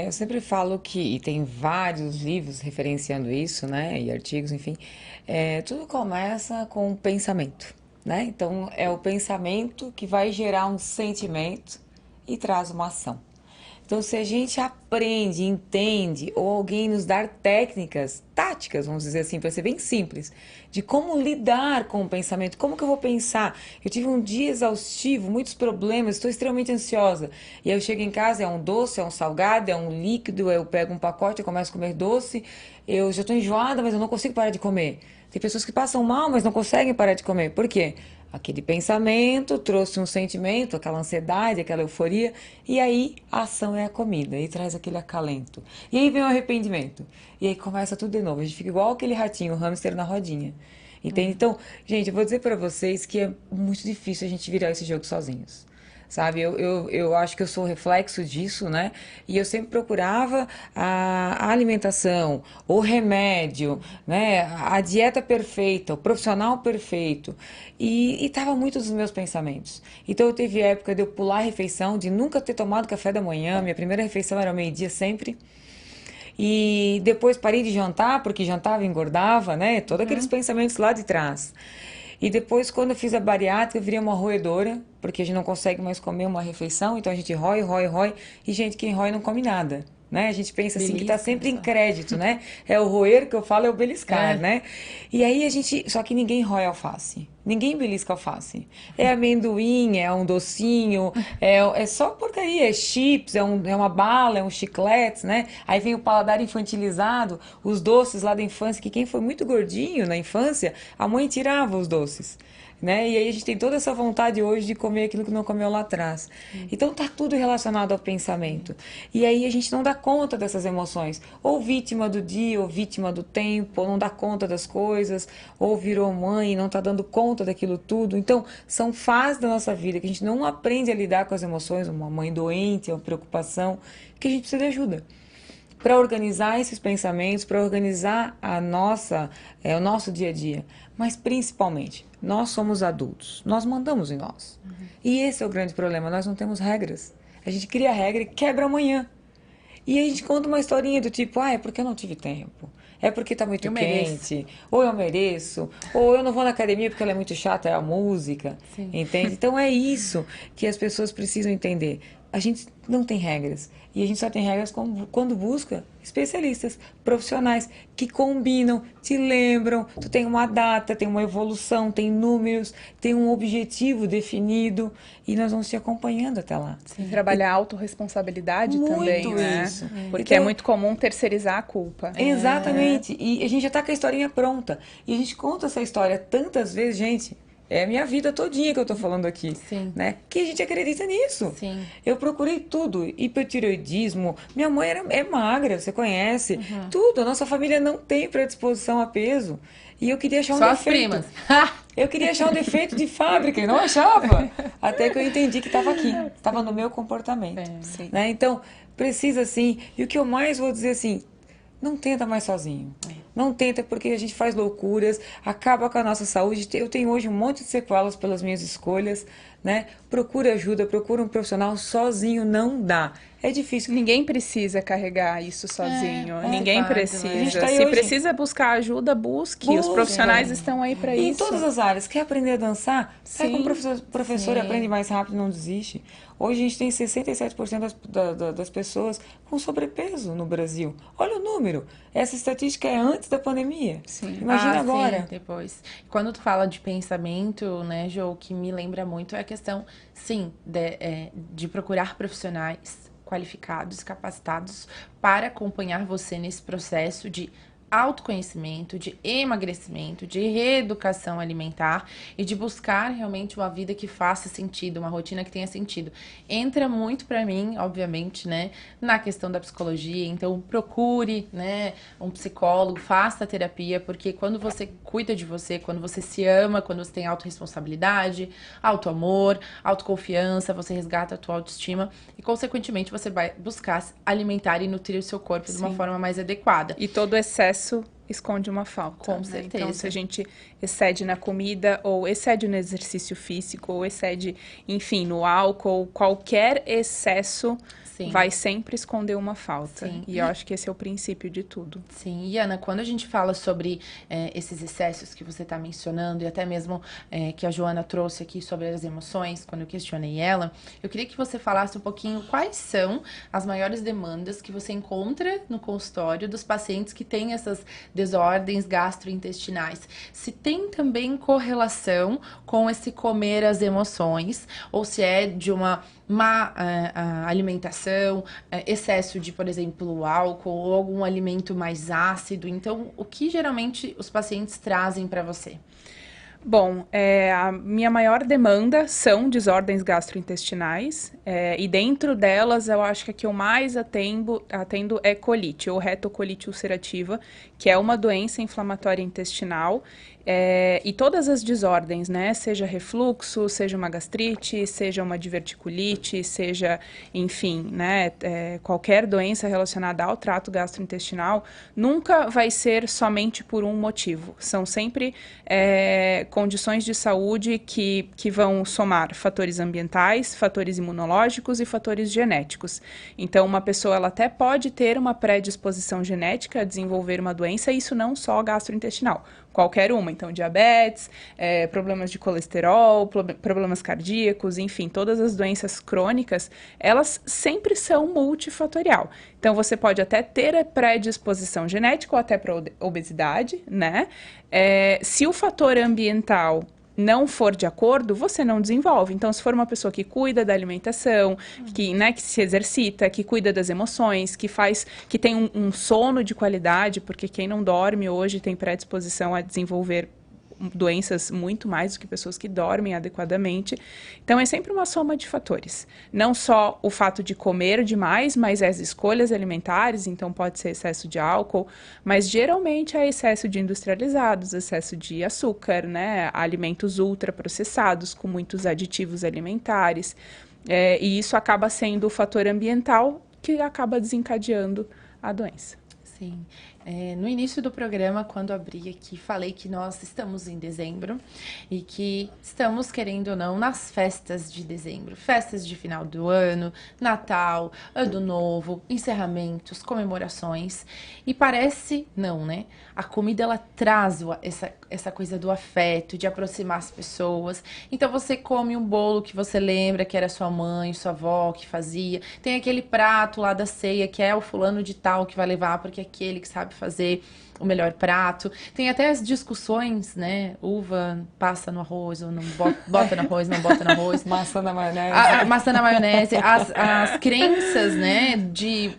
Eu sempre falo que, e tem vários livros referenciando isso, né, e artigos, enfim, tudo começa com o pensamento, né? Então é o pensamento que vai gerar um sentimento e traz uma ação. Então, se a gente aprende, entende, ou alguém nos dar técnicas, táticas, vamos dizer assim, para ser bem simples, de como lidar com o pensamento, como que eu vou pensar? Eu tive um dia exaustivo, muitos problemas, estou extremamente ansiosa. E aí eu chego em casa, é um doce, é um salgado, é um líquido, eu pego um pacote, eu começo a comer doce, eu já estou enjoada, mas eu não consigo parar de comer. Tem pessoas que passam mal, mas não conseguem parar de comer. Por quê? Aquele pensamento trouxe um sentimento, aquela ansiedade, aquela euforia, e aí a ação é a comida, e traz aquele acalento. E aí vem o arrependimento, e aí começa tudo de novo. A gente fica igual aquele ratinho, o hamster na rodinha. Entende? Então, gente, eu vou dizer para vocês que é muito difícil a gente virar esse jogo sozinhos. Sabe, eu acho que eu sou reflexo disso, né? E eu sempre procurava a alimentação, o remédio, né? A dieta perfeita, o profissional perfeito. E estava muito dos meus pensamentos. Então eu teve época de eu pular a refeição, de nunca ter tomado café da manhã. Minha primeira refeição era ao meio-dia sempre. E depois parei de jantar, porque jantava e engordava, né? Todos aqueles pensamentos lá de trás. E depois, quando eu fiz a bariátrica, eu virei uma roedora, porque a gente não consegue mais comer uma refeição, então a gente rói. E, gente, quem rói não come nada, né? A gente pensa assim, que tá sempre em crédito, né? É o roer que eu falo, é o beliscar, né? E aí só que ninguém rói alface. Ninguém belisca alface. É amendoim, é um docinho, é só porcaria, é chips, é uma bala, é um chiclete, né? Aí vem o paladar infantilizado, os doces lá da infância, que quem foi muito gordinho na infância, a mãe tirava os doces. Né? E aí a gente tem toda essa vontade hoje de comer aquilo que não comeu lá atrás. Então tá tudo relacionado ao pensamento. E aí a gente não dá conta dessas emoções. Ou vítima do dia, ou vítima do tempo, ou não dá conta das coisas, ou virou mãe e não tá dando conta daquilo tudo. Então são fases da nossa vida que a gente não aprende a lidar com as emoções, uma mãe doente, uma preocupação, que a gente precisa de ajuda para organizar esses pensamentos, para organizar o nosso dia a dia. Mas principalmente, nós somos adultos, nós mandamos em nós. E esse é o grande problema, nós não temos regras. A gente cria regra e quebra amanhã. E a gente conta uma historinha do tipo, é porque eu não tive tempo, é porque tá muito quente, ou eu mereço, ou eu não vou na academia porque ela é muito chata, é a música, entende? Então é isso que as pessoas precisam entender. A gente não tem regras. E a gente só tem regras quando busca especialistas, profissionais, que combinam, te lembram, tu tem uma data, tem uma evolução, tem números, tem um objetivo definido, e nós vamos te acompanhando até lá. Trabalhar a autorresponsabilidade também, né? Isso. Porque então, é muito comum terceirizar a culpa. Exatamente. E a gente já tá com a historinha pronta. E a gente conta essa história tantas vezes, gente. É a minha vida todinha que eu tô falando aqui, né? Que a gente acredita nisso. Sim. Eu procurei tudo, hipertireoidismo, minha mãe é magra, você conhece, tudo. A nossa família não tem predisposição a peso. E eu queria achar um Só defeito. as primas. Eu queria achar um defeito de fábrica e não achava. Até que eu entendi que estava aqui, estava no meu comportamento. Sim. Né? Então, precisa sim. E o que eu mais vou dizer assim, não tenta mais sozinho. Não tenta porque a gente faz loucuras, acaba com a nossa saúde. Eu tenho hoje um monte de sequelas pelas minhas escolhas, né? Procura ajuda, procura um profissional. Sozinho não dá. É difícil. Ninguém precisa carregar isso sozinho. Ninguém fato, precisa. A gente tá aí Se hoje- precisa buscar ajuda, busque. Os profissionais estão aí para E em isso. todas as áreas. Quer aprender a dançar? Pega um professor e Sim. aprende mais rápido, não desiste. Hoje a gente tem 67% das pessoas com sobrepeso no Brasil. Olha o número. Essa estatística é antes da pandemia. Sim. Imagina agora. Sim, depois. Quando tu fala de pensamento, né, Jo, o que me lembra muito é a questão, sim, de procurar profissionais qualificados, capacitados para acompanhar você nesse processo de autoconhecimento, de emagrecimento, de reeducação alimentar e de buscar realmente uma vida que faça sentido, uma rotina que tenha sentido. Entra muito para mim, obviamente, né, na questão da psicologia, então procure, né, um psicólogo, faça terapia, porque quando você cuida de você, quando você se ama, quando você tem autorresponsabilidade, autoamor, autoconfiança, você resgata a tua autoestima e, consequentemente, você vai buscar alimentar e nutrir o seu corpo de uma forma mais adequada. E todo excesso esconde uma falta. Com né? certeza. Então, se a gente excede na comida, ou excede no exercício físico, ou excede, enfim, no álcool, qualquer excesso Sim. vai sempre esconder uma falta. Sim. E eu acho que esse é o princípio de tudo. Sim, e Ana, quando a gente fala sobre esses excessos que você está mencionando, e até mesmo que a Joana trouxe aqui sobre as emoções, quando eu questionei ela, eu queria que você falasse um pouquinho quais são as maiores demandas que você encontra no consultório dos pacientes que têm essas desordens gastrointestinais. Se tem também correlação com esse comer as emoções, ou se é de uma má alimentação, excesso de, por exemplo, álcool ou algum alimento mais ácido. Então, o que geralmente os pacientes trazem para você? Bom, a minha maior demanda são desordens gastrointestinais, e dentro delas eu acho que a que eu mais atendo é colite, ou retocolite ulcerativa, que é uma doença inflamatória intestinal, e todas as desordens, né, seja refluxo, seja uma gastrite, seja uma diverticulite, seja, enfim, né, qualquer doença relacionada ao trato gastrointestinal, nunca vai ser somente por um motivo, são sempre condições de saúde que vão somar fatores ambientais, fatores imunológicos e fatores genéticos. Então, uma pessoa ela até pode ter uma predisposição genética a desenvolver uma doença, e isso não só gastrointestinal, qualquer uma. Então, diabetes, problemas de colesterol, problemas cardíacos, enfim, todas as doenças crônicas, elas sempre são multifatorial. Então, você pode até ter a predisposição genética ou até para obesidade, né? Se o fator ambiental não for de acordo, você não desenvolve. Então, se for uma pessoa que cuida da alimentação, que se exercita, que cuida das emoções, que tem um sono de qualidade, porque quem não dorme hoje tem predisposição a desenvolver doenças muito mais do que pessoas que dormem adequadamente. Então, é sempre uma soma de fatores. Não só o fato de comer demais, mas as escolhas alimentares, então pode ser excesso de álcool, mas geralmente é excesso de industrializados, excesso de açúcar, né? Alimentos ultraprocessados com muitos aditivos alimentares. E isso acaba sendo o fator ambiental que acaba desencadeando a doença. Sim. No início do programa, quando abri aqui, falei que nós estamos em dezembro e que estamos, querendo ou não, nas festas de dezembro. Festas de final do ano, Natal, Ano Novo, encerramentos, comemorações. E parece, não, né? A comida, ela traz essa coisa do afeto, de aproximar as pessoas. Então, você come um bolo que você lembra que era sua mãe, sua avó que fazia. Tem aquele prato lá da ceia que é o fulano de tal que vai levar, porque é aquele que sabe fazer o melhor prato. Tem até as discussões, né? Uva passa no arroz ou não bota no arroz, não bota no arroz. Maçã na maionese. Maçã na maionese. As crenças, né? De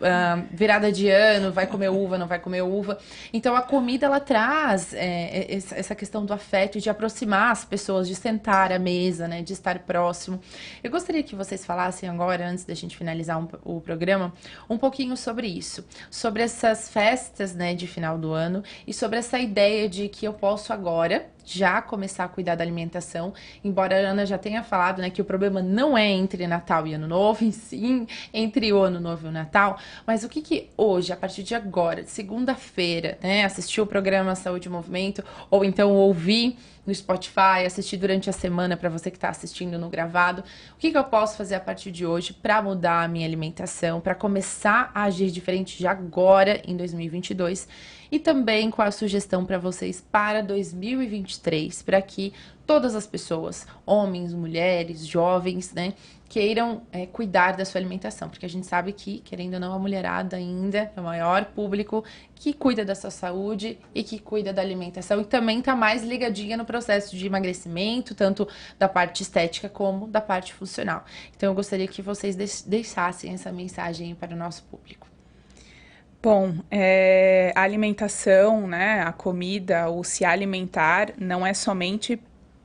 virada de ano, vai comer uva, não vai comer uva. Então, a comida, ela traz essa questão do afeto, de aproximar as pessoas, de sentar à mesa, né? De estar próximo. Eu gostaria que vocês falassem agora, antes da gente finalizar o programa, um pouquinho sobre isso. Sobre essas festas, né? De final do ano, ano e sobre essa ideia de que eu posso agora já começar a cuidar da alimentação, embora a Ana já tenha falado, né, que o problema não é entre Natal e Ano Novo, e sim entre o Ano Novo e o Natal, mas o que hoje, a partir de agora, segunda-feira, né, assistir o programa Saúde e Movimento, ou então ouvir no Spotify, assistir durante a semana para você que está assistindo no gravado, o que eu posso fazer a partir de hoje para mudar a minha alimentação, para começar a agir diferente já agora, em 2022, e também com a sugestão para vocês para 2023, para que todas as pessoas, homens, mulheres, jovens, né, queiram cuidar da sua alimentação, porque a gente sabe que, querendo ou não, a mulherada ainda é o maior público que cuida da sua saúde e que cuida da alimentação e também está mais ligadinha no processo de emagrecimento, tanto da parte estética como da parte funcional. Então, eu gostaria que vocês deixassem essa mensagem para o nosso público. Bom, a alimentação, né, a comida, o se alimentar, não é somente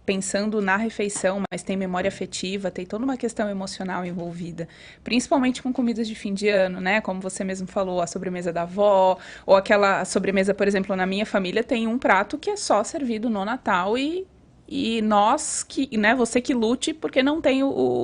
pensando na refeição, mas tem memória afetiva, tem toda uma questão emocional envolvida, principalmente com comidas de fim de ano, né, como você mesmo falou, a sobremesa da avó, ou aquela sobremesa, por exemplo, na minha família tem um prato que é só servido no Natal e nós que, né, você que lute porque não tem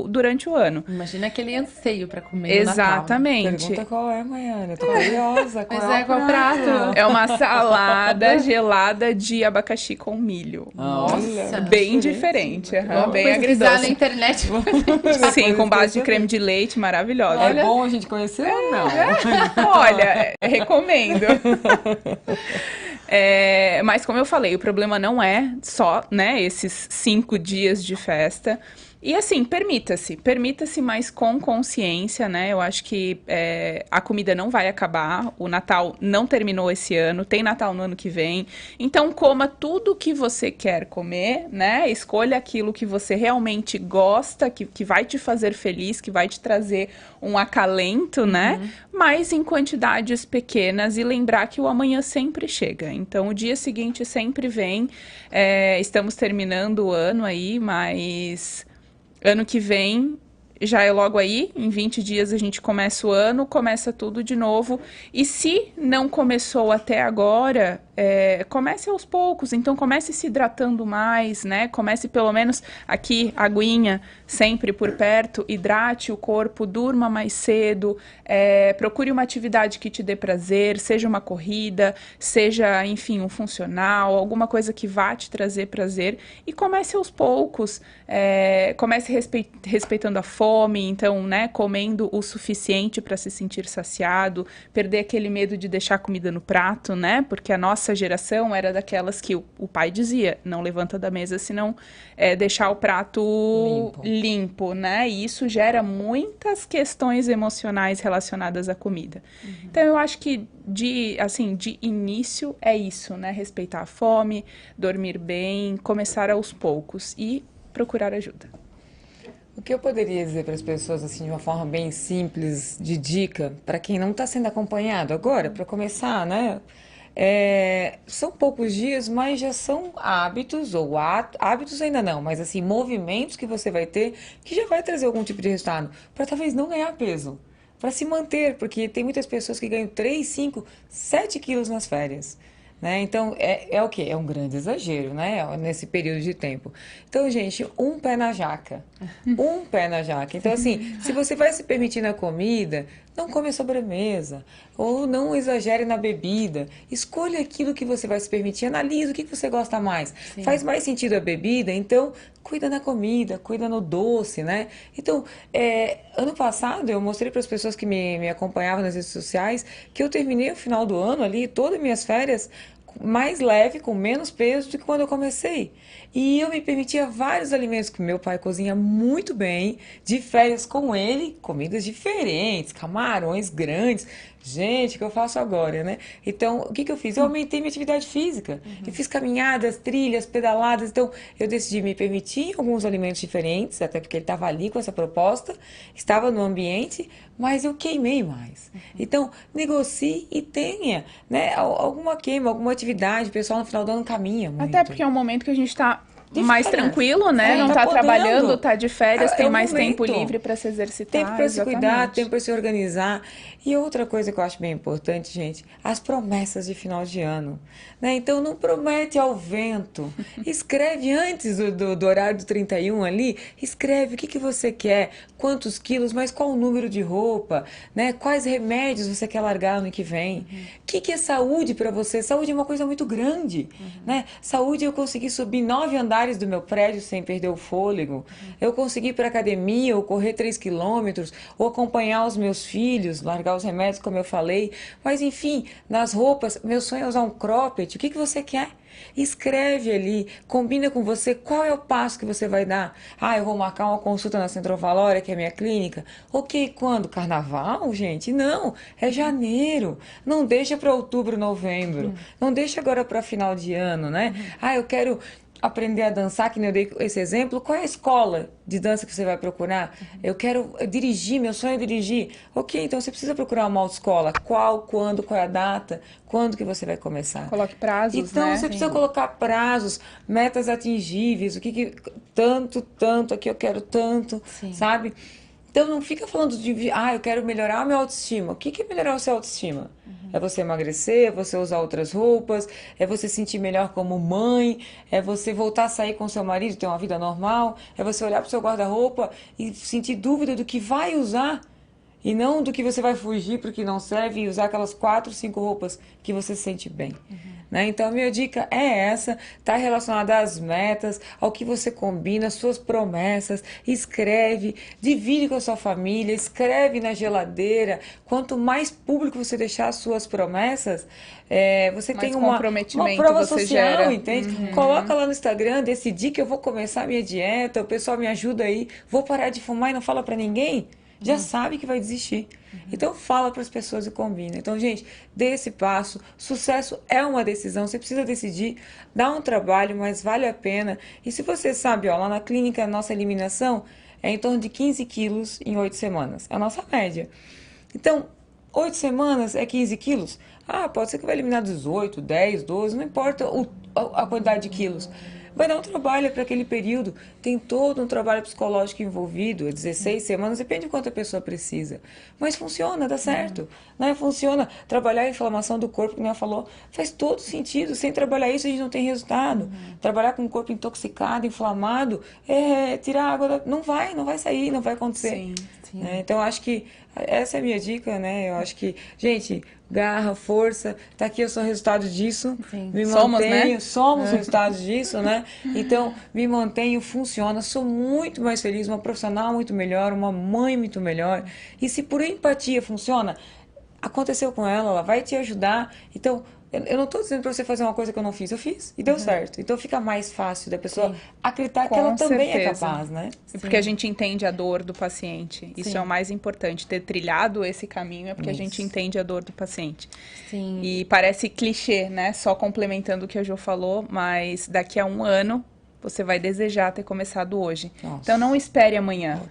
durante o ano. Imagina aquele anseio para comer Exatamente. No Natal, né? Pergunta qual é, Maiana, eu tô curiosa. Qual é o prato? É uma salada gelada de abacaxi com milho. Nossa! Bem diferente, bem agridoce. Na internet. Sim, com base de creme de leite, maravilhosa. É bom a gente conhecer ou não? Olha, recomendo. Mas como eu falei, o problema não é só, né, esses 5 dias de festa. E assim, permita-se, mas com consciência, né? Eu acho que a comida não vai acabar, o Natal não terminou esse ano, tem Natal no ano que vem. Então, coma tudo que você quer comer, né? Escolha aquilo que você realmente gosta, que vai te fazer feliz, que vai te trazer um acalento, né? Mas em quantidades pequenas e lembrar que o amanhã sempre chega. Então, o dia seguinte sempre vem. Estamos terminando o ano aí, mas ano que vem já é logo aí, em 20 dias a gente começa o ano, começa tudo de novo. E se não começou até agora, comece aos poucos. Então comece se hidratando mais, né? Comece pelo menos aqui, aguinha, sempre por perto, hidrate o corpo, durma mais cedo, procure uma atividade que te dê prazer, seja uma corrida, seja, enfim, um funcional, alguma coisa que vá te trazer prazer. E comece aos poucos, comece respeitando a fome, então, né, comendo o suficiente para se sentir saciado, perder aquele medo de deixar comida no prato, né, porque a nossa geração era daquelas que o pai dizia, não levanta da mesa se não deixar o prato limpo, né, e isso gera muitas questões emocionais relacionadas à comida. Então, eu acho que de início é isso, né, respeitar a fome, dormir bem, começar aos poucos e procurar ajuda. O que eu poderia dizer para as pessoas, assim, de uma forma bem simples, de dica, para quem não está sendo acompanhado agora, para começar, né? São poucos dias, mas já são hábitos, ou hábitos ainda não, mas assim, movimentos que você vai ter, que já vai trazer algum tipo de resultado, para talvez não ganhar peso, para se manter, porque tem muitas pessoas que ganham 3, 5, 7 quilos nas férias. Né? Então, o quê? É um grande exagero, né? Nesse período de tempo. Então, gente, um pé na jaca. Um pé na jaca. Então, assim, se você vai se permitir na comida, não come a sobremesa. Ou não exagere na bebida. Escolha aquilo que você vai se permitir. Analise o que você gosta mais. Sim. Faz mais sentido a bebida, então cuida na comida, cuida no doce, né? Então, ano passado eu mostrei para as pessoas que me acompanhavam nas redes sociais que eu terminei o final do ano ali, todas as minhas férias, mais leve, com menos peso do que quando eu comecei. E eu me permitia vários alimentos que meu pai cozinha muito bem, de férias com ele, comidas diferentes, camarões grandes. Gente, o que eu faço agora, né? Então, o que eu fiz? Eu aumentei minha atividade física. Eu fiz caminhadas, trilhas, pedaladas. Então, eu decidi me permitir alguns alimentos diferentes, até porque ele estava ali com essa proposta, estava no ambiente, mas eu queimei mais. Então, negocie e tenha, né, alguma queima, alguma atividade. O pessoal no final do ano caminha muito. Até porque é um momento que a gente está mais tranquilo, né? Não tá trabalhando, tá de férias, tem mais tempo livre para se exercitar. Tempo para se cuidar, tempo para se organizar. E outra coisa que eu acho bem importante, gente, as promessas de final de ano. Né? Então, não promete ao vento. Escreve antes do horário do 31 ali, escreve o que você quer, quantos quilos, mas qual o número de roupa, né? Quais remédios você quer largar ano que vem. O que é saúde para você? Saúde é uma coisa muito grande. Né? Saúde, eu consegui subir 9 andares do meu prédio sem perder o fôlego. Eu consegui ir para academia, ou correr 3 quilômetros, ou acompanhar os meus filhos, largar os remédios, como eu falei. Mas, enfim, nas roupas, meu sonho é usar um cropped. O que você quer? Escreve ali, combina com você qual é o passo que você vai dar. Eu vou marcar uma consulta na Centro Valória, que é a minha clínica. Ok, quando? Carnaval, gente? Não, é janeiro. Não deixa para outubro, novembro. Não deixa agora para final de ano, né? Eu quero aprender a dançar, que nem eu dei esse exemplo. Qual é a escola de dança que você vai procurar? Eu quero dirigir, meu sonho é dirigir. Ok, então você precisa procurar uma autoescola. Qual, quando, qual é a data, quando que você vai começar? Coloque prazos, então, né? Você precisa colocar prazos, metas atingíveis, tanto, aqui eu quero tanto, sabe? Então, não fica falando de, eu quero melhorar a minha autoestima. O que é melhorar a sua autoestima? É você emagrecer, é você usar outras roupas, é você se sentir melhor como mãe, é você voltar a sair com seu marido, ter uma vida normal, é você olhar para o seu guarda-roupa e sentir dúvida do que vai usar e não do que você vai fugir para o que não serve e usar aquelas 4, 5 roupas que você se sente bem. Né? Então, a minha dica é essa, está relacionada às metas, ao que você combina, às suas promessas, escreve, divide com a sua família, escreve na geladeira. Quanto mais público você deixar as suas promessas, você tem uma prova social, gera. Entende? Coloca lá no Instagram, decidi que eu vou começar a minha dieta, o pessoal me ajuda aí, vou parar de fumar e não fala para ninguém. Já sabe que vai desistir. Então, fala para as pessoas e combina. Então, gente, dê esse passo. Sucesso é uma decisão. Você precisa decidir. Dá um trabalho, mas vale a pena. E se você sabe, lá na clínica, a nossa eliminação é em torno de 15 quilos em 8 semanas. É a nossa média. Então, 8 semanas é 15 quilos? Pode ser que vai eliminar 18, 10, 12, não importa a quantidade de quilos. Vai dar um trabalho para aquele período. Tem todo um trabalho psicológico envolvido, 16 semanas, depende de quanto a pessoa precisa. Mas funciona, dá certo. Né? Funciona. Trabalhar a inflamação do corpo, como ela falou, faz todo sentido. Sem trabalhar isso, a gente não tem resultado. Trabalhar com o corpo intoxicado, inflamado, tirar água, não vai sair, não vai acontecer. Sim. Então, acho que essa é a minha dica, né? Eu acho que, gente, garra, força, tá aqui, eu sou resultado disso. Sim. Me Somos, mantenho, né? somos resultados disso, né? Então, me mantenho, funciona, sou muito mais feliz, uma profissional muito melhor, uma mãe muito melhor. E se por empatia funciona, aconteceu com ela vai te ajudar. Então, eu não estou dizendo para você fazer uma coisa que eu não fiz, eu fiz e deu certo. Então fica mais fácil da pessoa acreditar que ela também é capaz, né? Porque a gente entende a dor do paciente. Isso é o mais importante. Ter trilhado esse caminho é porque a gente entende a dor do paciente. Sim. E parece clichê, né? Só complementando o que a Jo falou, mas daqui a 1 ano você vai desejar ter começado hoje. Nossa. Então não espere amanhã.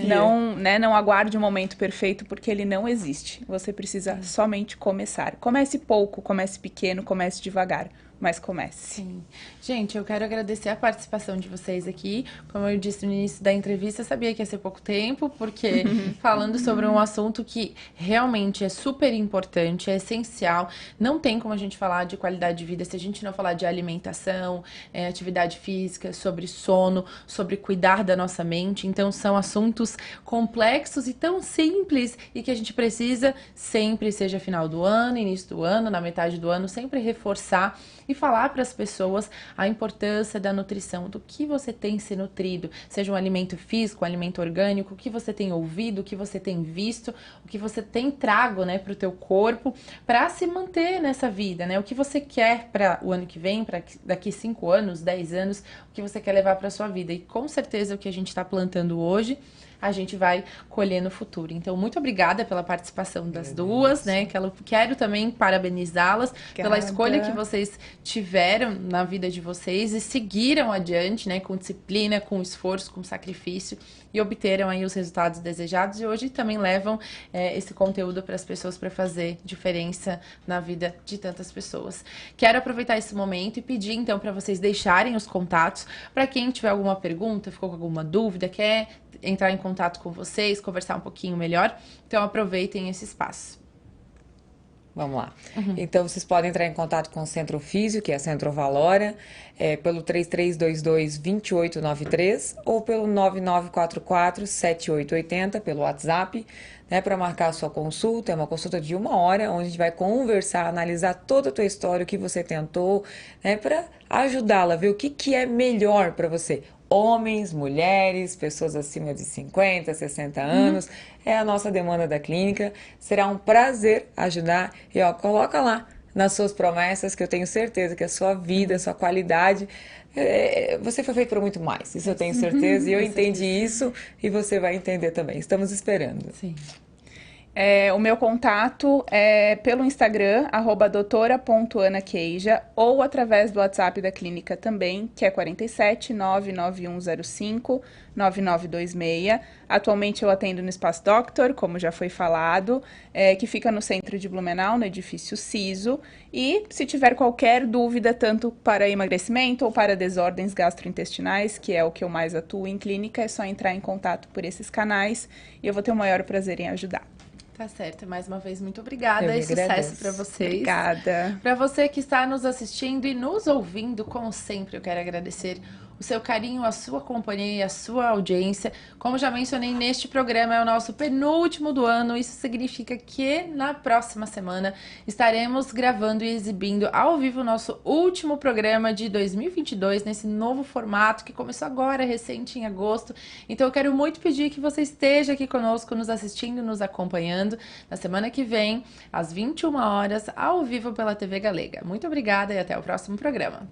Não aguarde o momento perfeito, porque ele não existe. Você precisa somente começar. Comece pouco, comece pequeno, comece devagar, mas comece. Sim. Gente, eu quero agradecer a participação de vocês aqui. Como eu disse no início da entrevista, eu sabia que ia ser pouco tempo, porque falando sobre um assunto que realmente é super importante, é essencial. Não tem como a gente falar de qualidade de vida se a gente não falar de alimentação, atividade física, sobre sono, sobre cuidar da nossa mente. Então, são assuntos complexos e tão simples e que a gente precisa sempre, seja final do ano, início do ano, na metade do ano, sempre reforçar e falar para as pessoas a importância da nutrição, do que você tem se nutrido, seja um alimento físico, um alimento orgânico, o que você tem ouvido, o que você tem visto, o que você tem trago, né, para o teu corpo, para se manter nessa vida, né, o que você quer para o ano que vem, para daqui 5 anos, 10 anos, o que você quer levar para a sua vida. E com certeza o que a gente está plantando hoje a gente vai colher no futuro. Então, muito obrigada pela participação das duas, né? Quero também parabenizá-las pela escolha que vocês tiveram na vida de vocês e seguiram adiante, né? Com disciplina, com esforço, com sacrifício e obteram aí os resultados desejados e hoje também levam esse conteúdo para as pessoas para fazer diferença na vida de tantas pessoas. Quero aproveitar esse momento e pedir então para vocês deixarem os contatos para quem tiver alguma pergunta, ficou com alguma dúvida, quer entrar em contato com vocês, conversar um pouquinho melhor, então aproveitem esse espaço. Vamos lá. Então, vocês podem entrar em contato com o Centro Físio, que é Centro Valora, pelo 3322-2893 ou pelo 9944-7880, pelo WhatsApp, né, para marcar a sua consulta. É uma consulta de 1 hora, onde a gente vai conversar, analisar toda a tua história, o que você tentou, né, para ajudá-la a ver o que é melhor para você. Homens, mulheres, pessoas acima de 50, 60 anos, é a nossa demanda da clínica. Será um prazer ajudar e coloca lá nas suas promessas que eu tenho certeza que a sua vida, a sua qualidade, você foi feito para muito mais. Isso eu tenho certeza e eu entendi isso e você vai entender também. Estamos esperando. Sim. O meu contato é pelo Instagram, @doutora.anaqueija, ou através do WhatsApp da clínica também, que é 47 99105 9926. Atualmente eu atendo no Espaço Doctor, como já foi falado, que fica no centro de Blumenau, no edifício Siso. E se tiver qualquer dúvida, tanto para emagrecimento ou para desordens gastrointestinais, que é o que eu mais atuo em clínica, é só entrar em contato por esses canais e eu vou ter o maior prazer em ajudar. Tá certo. Mais uma vez, muito obrigada e sucesso para vocês. Obrigada. Para você que está nos assistindo e nos ouvindo, como sempre, eu quero agradecer o seu carinho, a sua companhia e a sua audiência. Como já mencionei, neste programa é o nosso penúltimo do ano. Isso significa que na próxima semana estaremos gravando e exibindo ao vivo o nosso último programa de 2022, nesse novo formato que começou agora, recente, em agosto. Então eu quero muito pedir que você esteja aqui conosco, nos assistindo, nos acompanhando na semana que vem, às 21 horas, ao vivo pela TV Galega. Muito obrigada e até o próximo programa.